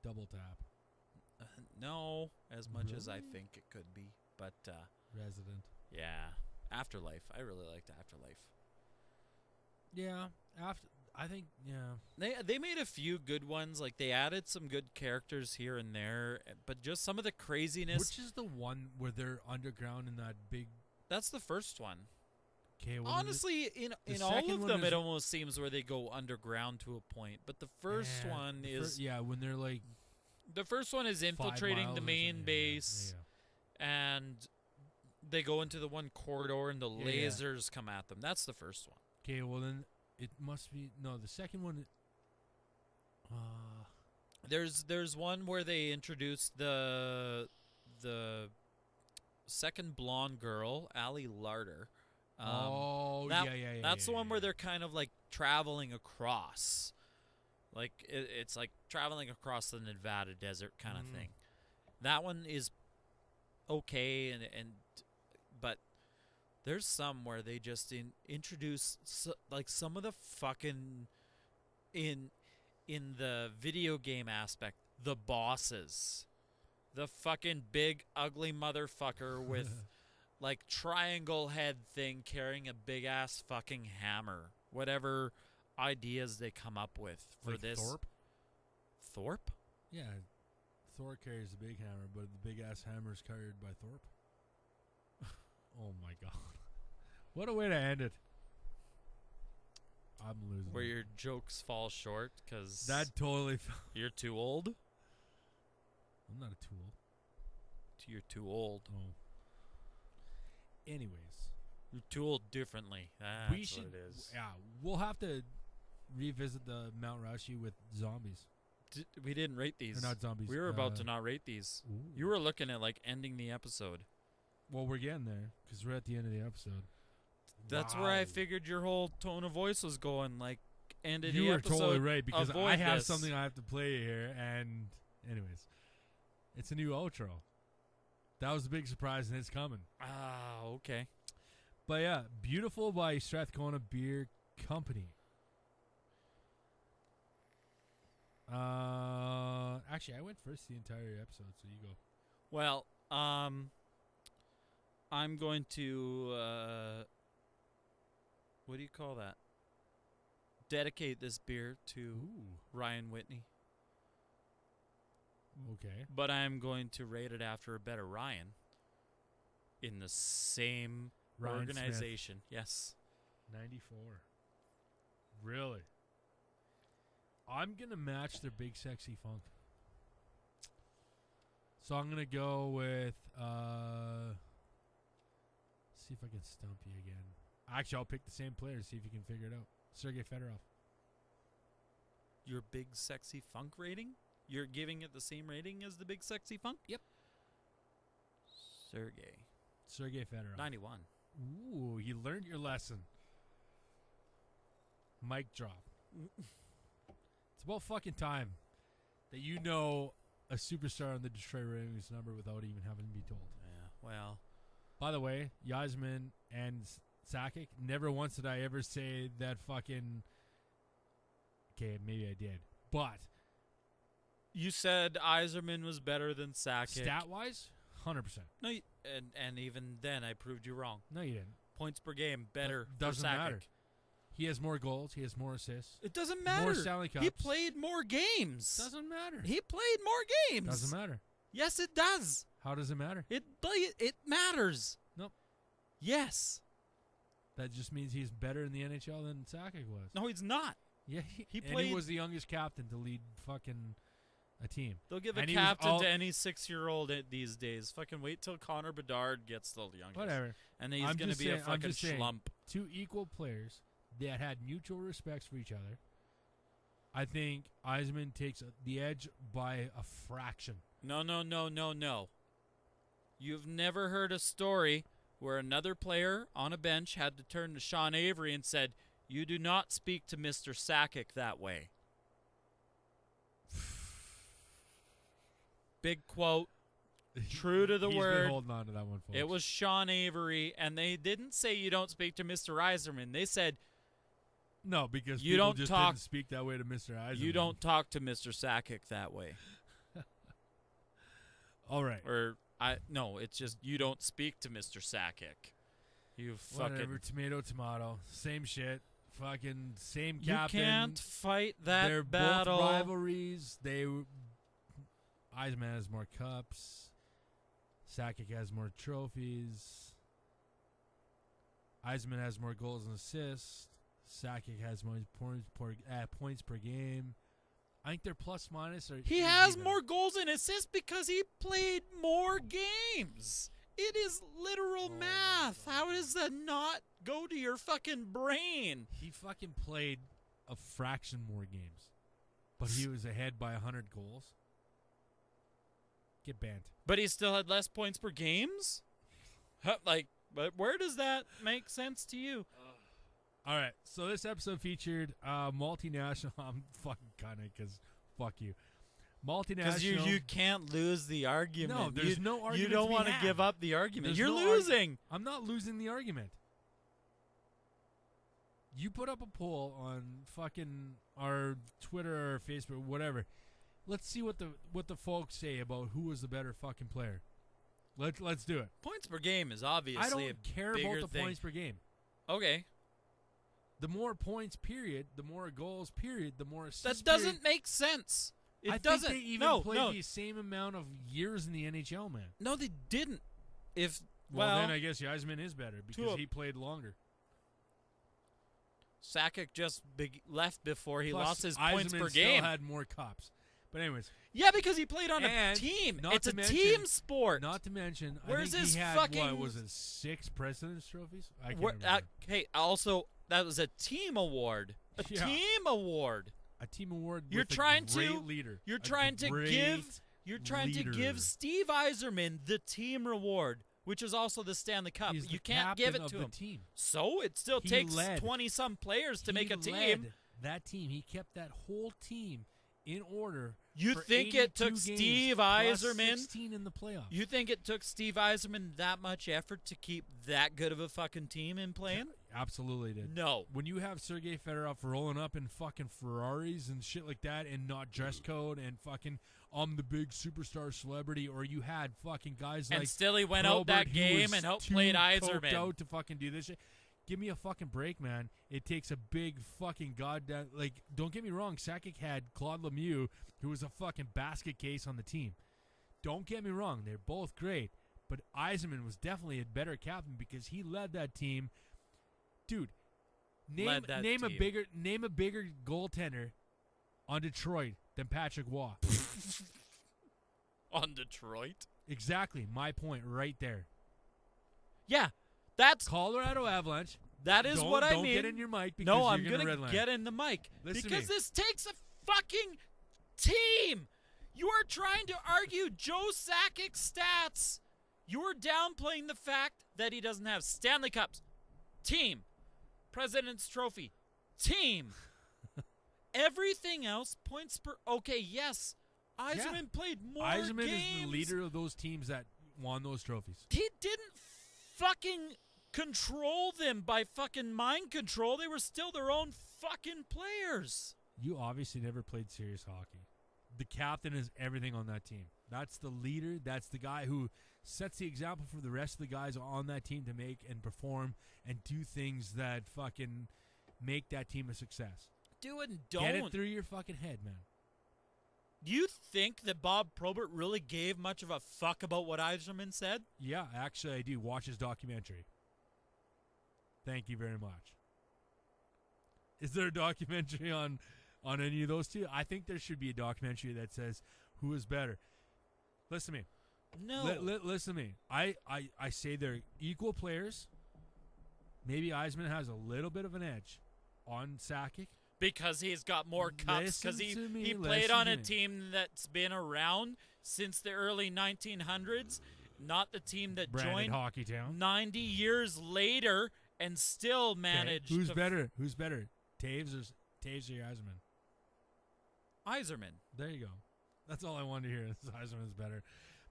Double tap. No, as much as I Really? think it could be. But Resident. yeah, Afterlife. I really liked Afterlife. Yeah. I think. Yeah. They made a few good ones. Like they added some good characters here and there, but just some of the craziness. Which is the one where they're underground in that big? That's the first one. Okay. Honestly, in all second of one them, is- it almost seems where they go underground to a point. But the first one is when they're like the first one is 5 infiltrating miles the or main something. base, and they go into the one corridor, and the Yeah. lasers come at them. That's the first one. Okay. Well, then it must be the second one. There's one where they introduce the second blonde girl, Allie Larder. That's the one where they're kind of like traveling across, like it's like traveling across the Nevada desert kind of thing. That one is okay, and but there's some where they just introduce like some of the fucking in the video game aspect, the bosses, the fucking big ugly motherfucker with like triangle head thing carrying a big ass fucking hammer. Whatever ideas they come up with for like this. Thorpe? Yeah. Thor carries the big hammer, but the big ass hammer is carried by Thorpe. Oh my god. What a way to end it. I'm losing. Where it. your jokes fall short because That totally you're too old? I'm not a tool. You're too old. Oh. Anyways. You're too old differently. That's we should what it is. Yeah, we'll have to revisit the Mount Rashi with zombies. We didn't rate these. Or not zombies. We were about to not rate these. Ooh. You were looking at like ending the episode. Well, we're getting there because we're at the end of the episode. That's where I Wow. figured your whole tone of voice was going. Like, ended You the were episode. totally right because avoid I have this. something I have to play here. And anyways, it's a new outro. That was a big surprise, and it's coming. Ah, okay. But yeah, Beautiful by Strathcona Beer Company. Actually, I went first the entire episode, so you go. Well, I'm going to what do you call that? Dedicate this beer to Ooh, Ryan Whitney, okay. but I'm going to rate it after a better Ryan in the same Ryan organization. Yes. Smith, 94. Really? I'm going to match their Big Sexy Funk. So I'm going to go with, see if I can stump you again. Actually, I'll pick the same player, see if you can figure it out. Sergei Fedorov. Your big sexy funk rating? You're giving it the same rating as the big sexy funk? Yep. Sergei Fedorov. 91. Ooh, you learned your lesson. Mic drop. It's about fucking time that you know a superstar on the Detroit Red Wings number without even having to be told. Yeah. Well, By the way, Yasmin and Sakic, never once did I ever say that fucking... Okay, maybe I did. But you said Yzerman was better than Sakic. stat-wise, 100%. No, and even then I proved you wrong. No, you didn't. Points per game better Doesn't for Sakic. matter. He has more goals. He has more assists. It doesn't matter. More Stanley He Cups. played more games. Doesn't matter. He played more games. Doesn't matter. Yes, it does. How does it matter? It matters. Nope. Yes. That just means he's better in the NHL than Sakic was. No, he's not. Yeah, He and played- he was the youngest captain to lead fucking a team. They'll give a And he was captain all- to any 6-year-old these days. Fucking wait till Connor Bedard gets the youngest. Whatever. And then he's I'm going to just be a saying- I'm fucking just saying. schlump. Two equal players that had mutual respects for each other. I think Yzerman takes the edge by a fraction. No. You've never heard a story where another player on a bench had to turn to Sean Avery and said, "You do not speak to Mr. Sakic that way." Big quote. True to the He's word. been holding on to that one, folks. It was Sean Avery, and they didn't say you don't speak to Mr. Yzerman. They said No, because You people don't just talk- didn't speak that way to Mr. Yzerman. you don't talk to Mr. Sakic that way. All right. Or no, it's just you don't speak to Mr. Sakic. You fucking. Whatever. Tomato. Same shit. Fucking same You captain. can't fight that They're battle. both rivalries. Eisman has more cups. Sakic has more trophies. Eisman has more goals and assists. Sakic has more points per game. I think their plus minus are. He has more goals and assists because he played more games. It is literal math. How does that not go to your fucking brain? He fucking played a fraction more games, but he was ahead by 100 goals. Get banned. But he still had less points per games? But where does that make sense to you? All right, so this episode featured multinational. I'm fucking kind of because fuck you. Multinational. Because you can't lose the argument. No, there's no argument. You don't want to give up the argument. You're no losing. I'm not losing the argument. You put up a poll on fucking our Twitter or Facebook, whatever. Let's see what the folks say about who was the better fucking player. Let's do it. Points per game is obviously I don't care bigger about the thing. points per game. Okay. The more points, period, the more goals, period, the more assists. That doesn't make sense. It doesn't. Think they even no, played no. the same amount of years in the NHL, man. No, they didn't. Well, then I guess Eisman is better because he played longer. Sakic just left before he Plus, lost his Eisman points per still game. had more cups. But anyways. Yeah, because he played on a And team. not It's to a mention- team sport. Not to mention, Where's I think his he had, fucking- what was it, 6 President's Trophies? I can't remember. Hey, also, that was a team award. A Yeah. team award. A team award You're with trying a great to- leader. You're A trying to great give. You're trying to leader. give Steve Yzerman the team reward, which is also the Stanley Cup. He's You the can't give captain it of to the him. team. So it still He takes led. 20-some players to make a team. Led that team. He kept that whole team in order. You for think it 82 took games, Steve plus Yzerman? 16 in the playoffs. You think it took Steve Yzerman that much effort to keep that good of a fucking team in playing? Absolutely did. No. When you have Sergei Fedorov rolling up in fucking Ferraris and shit like that and not dress code and fucking I'm the big superstar celebrity, or you had fucking guys And like still he went Probert out that who game was and too outplayed coked Yzerman. out to fucking do this shit. Give me a fucking break, man. It takes a big fucking goddamn... Like, don't get me wrong. Sakic had Claude Lemieux, who was a fucking basket case on the team. Don't get me wrong. They're both great. But Yzerman was definitely a better captain because he led that team. Dude, name a bigger goaltender on Detroit than Patrick Waugh. On Detroit? Exactly. My point right there. Yeah. That's Colorado Avalanche. That is what I mean. Don't get in your mic because no, you're I'm gonna gonna redline. get in the mic Listen to because me. this takes a fucking team. You are trying to argue Joe Sakic's stats. You are downplaying the fact that he doesn't have Stanley Cups, team, President's Trophy, team. Everything else points per. Okay, yes, Yzerman played more Yzerman games. is the leader of those teams that won those trophies. He didn't fucking control them by fucking mind control. They were still their own fucking players. You obviously never played serious hockey. The captain is everything on that team. That's the leader. That's the guy who sets the example for the rest of the guys on that team to make and perform and do things that fucking make that team a success. Do and don't. Get it through your fucking head, man. Do you think that Bob Probert really gave much of a fuck about what Yzerman said? Yeah, actually I do. Watch his documentary. Thank you very much. Is there a documentary on any of those two? I think there should be a documentary that says who is better. Listen to me. No. Listen to me. I say they're equal players. Maybe Yzerman has a little bit of an edge on Sakic. Because he's got more cups. Because he played on a team that's been around since the early 1900s. Not the team that Branded joined Hockeytown. 90 years later and still managed Who's to better? Who's better? Taves or Yzerman? Yzerman. There you go. That's all I wanted to hear. Yzerman's better.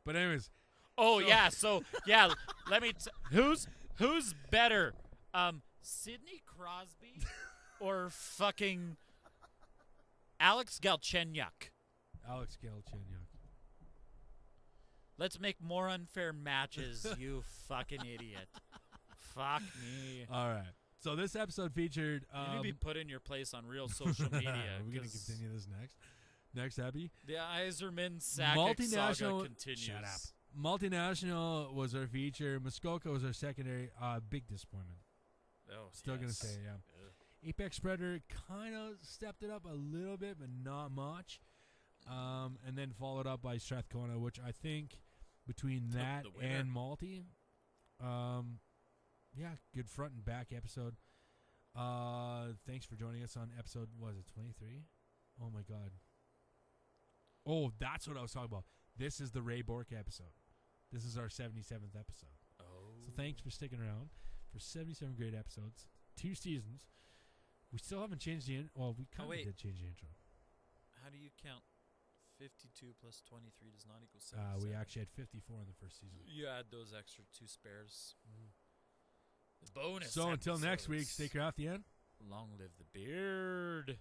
But anyways. Oh, yeah. So, yeah, let me who's better? Sidney Crosby or fucking Alex Galchenyuk? Alex Galchenyuk. Let's make more unfair matches, you fucking idiot. Fuck me. All right. So this episode featured. You need to be put in your place on real social media. We're going to 'cause continue this next. Next, Abby. The Iserman Sakic saga continues. Shut up. Multinational was our feature. Muskoka was our secondary. Big disappointment. Oh, Still going to say, yeah. Ugh. Apex Predator kind of stepped it up a little bit, but not much. And then followed up by Strathcona, which I think between Took that the winner. and Malty, yeah, good front and back episode. Thanks for joining us on episode, was it 23? Oh, my God. Oh, that's what I was talking about. This is the Ray Bork episode. This is our 77th episode. Oh. So thanks for sticking around for 77 great episodes, 2 seasons. We still haven't changed the well, we kind of wait. did change the intro. How do you count 52 plus 23 does not equal 77? We actually had 54 in the first season. You add those extra 2 spares. The bonus So until next week, episodes. stay crafty, Ian. Long live the beard.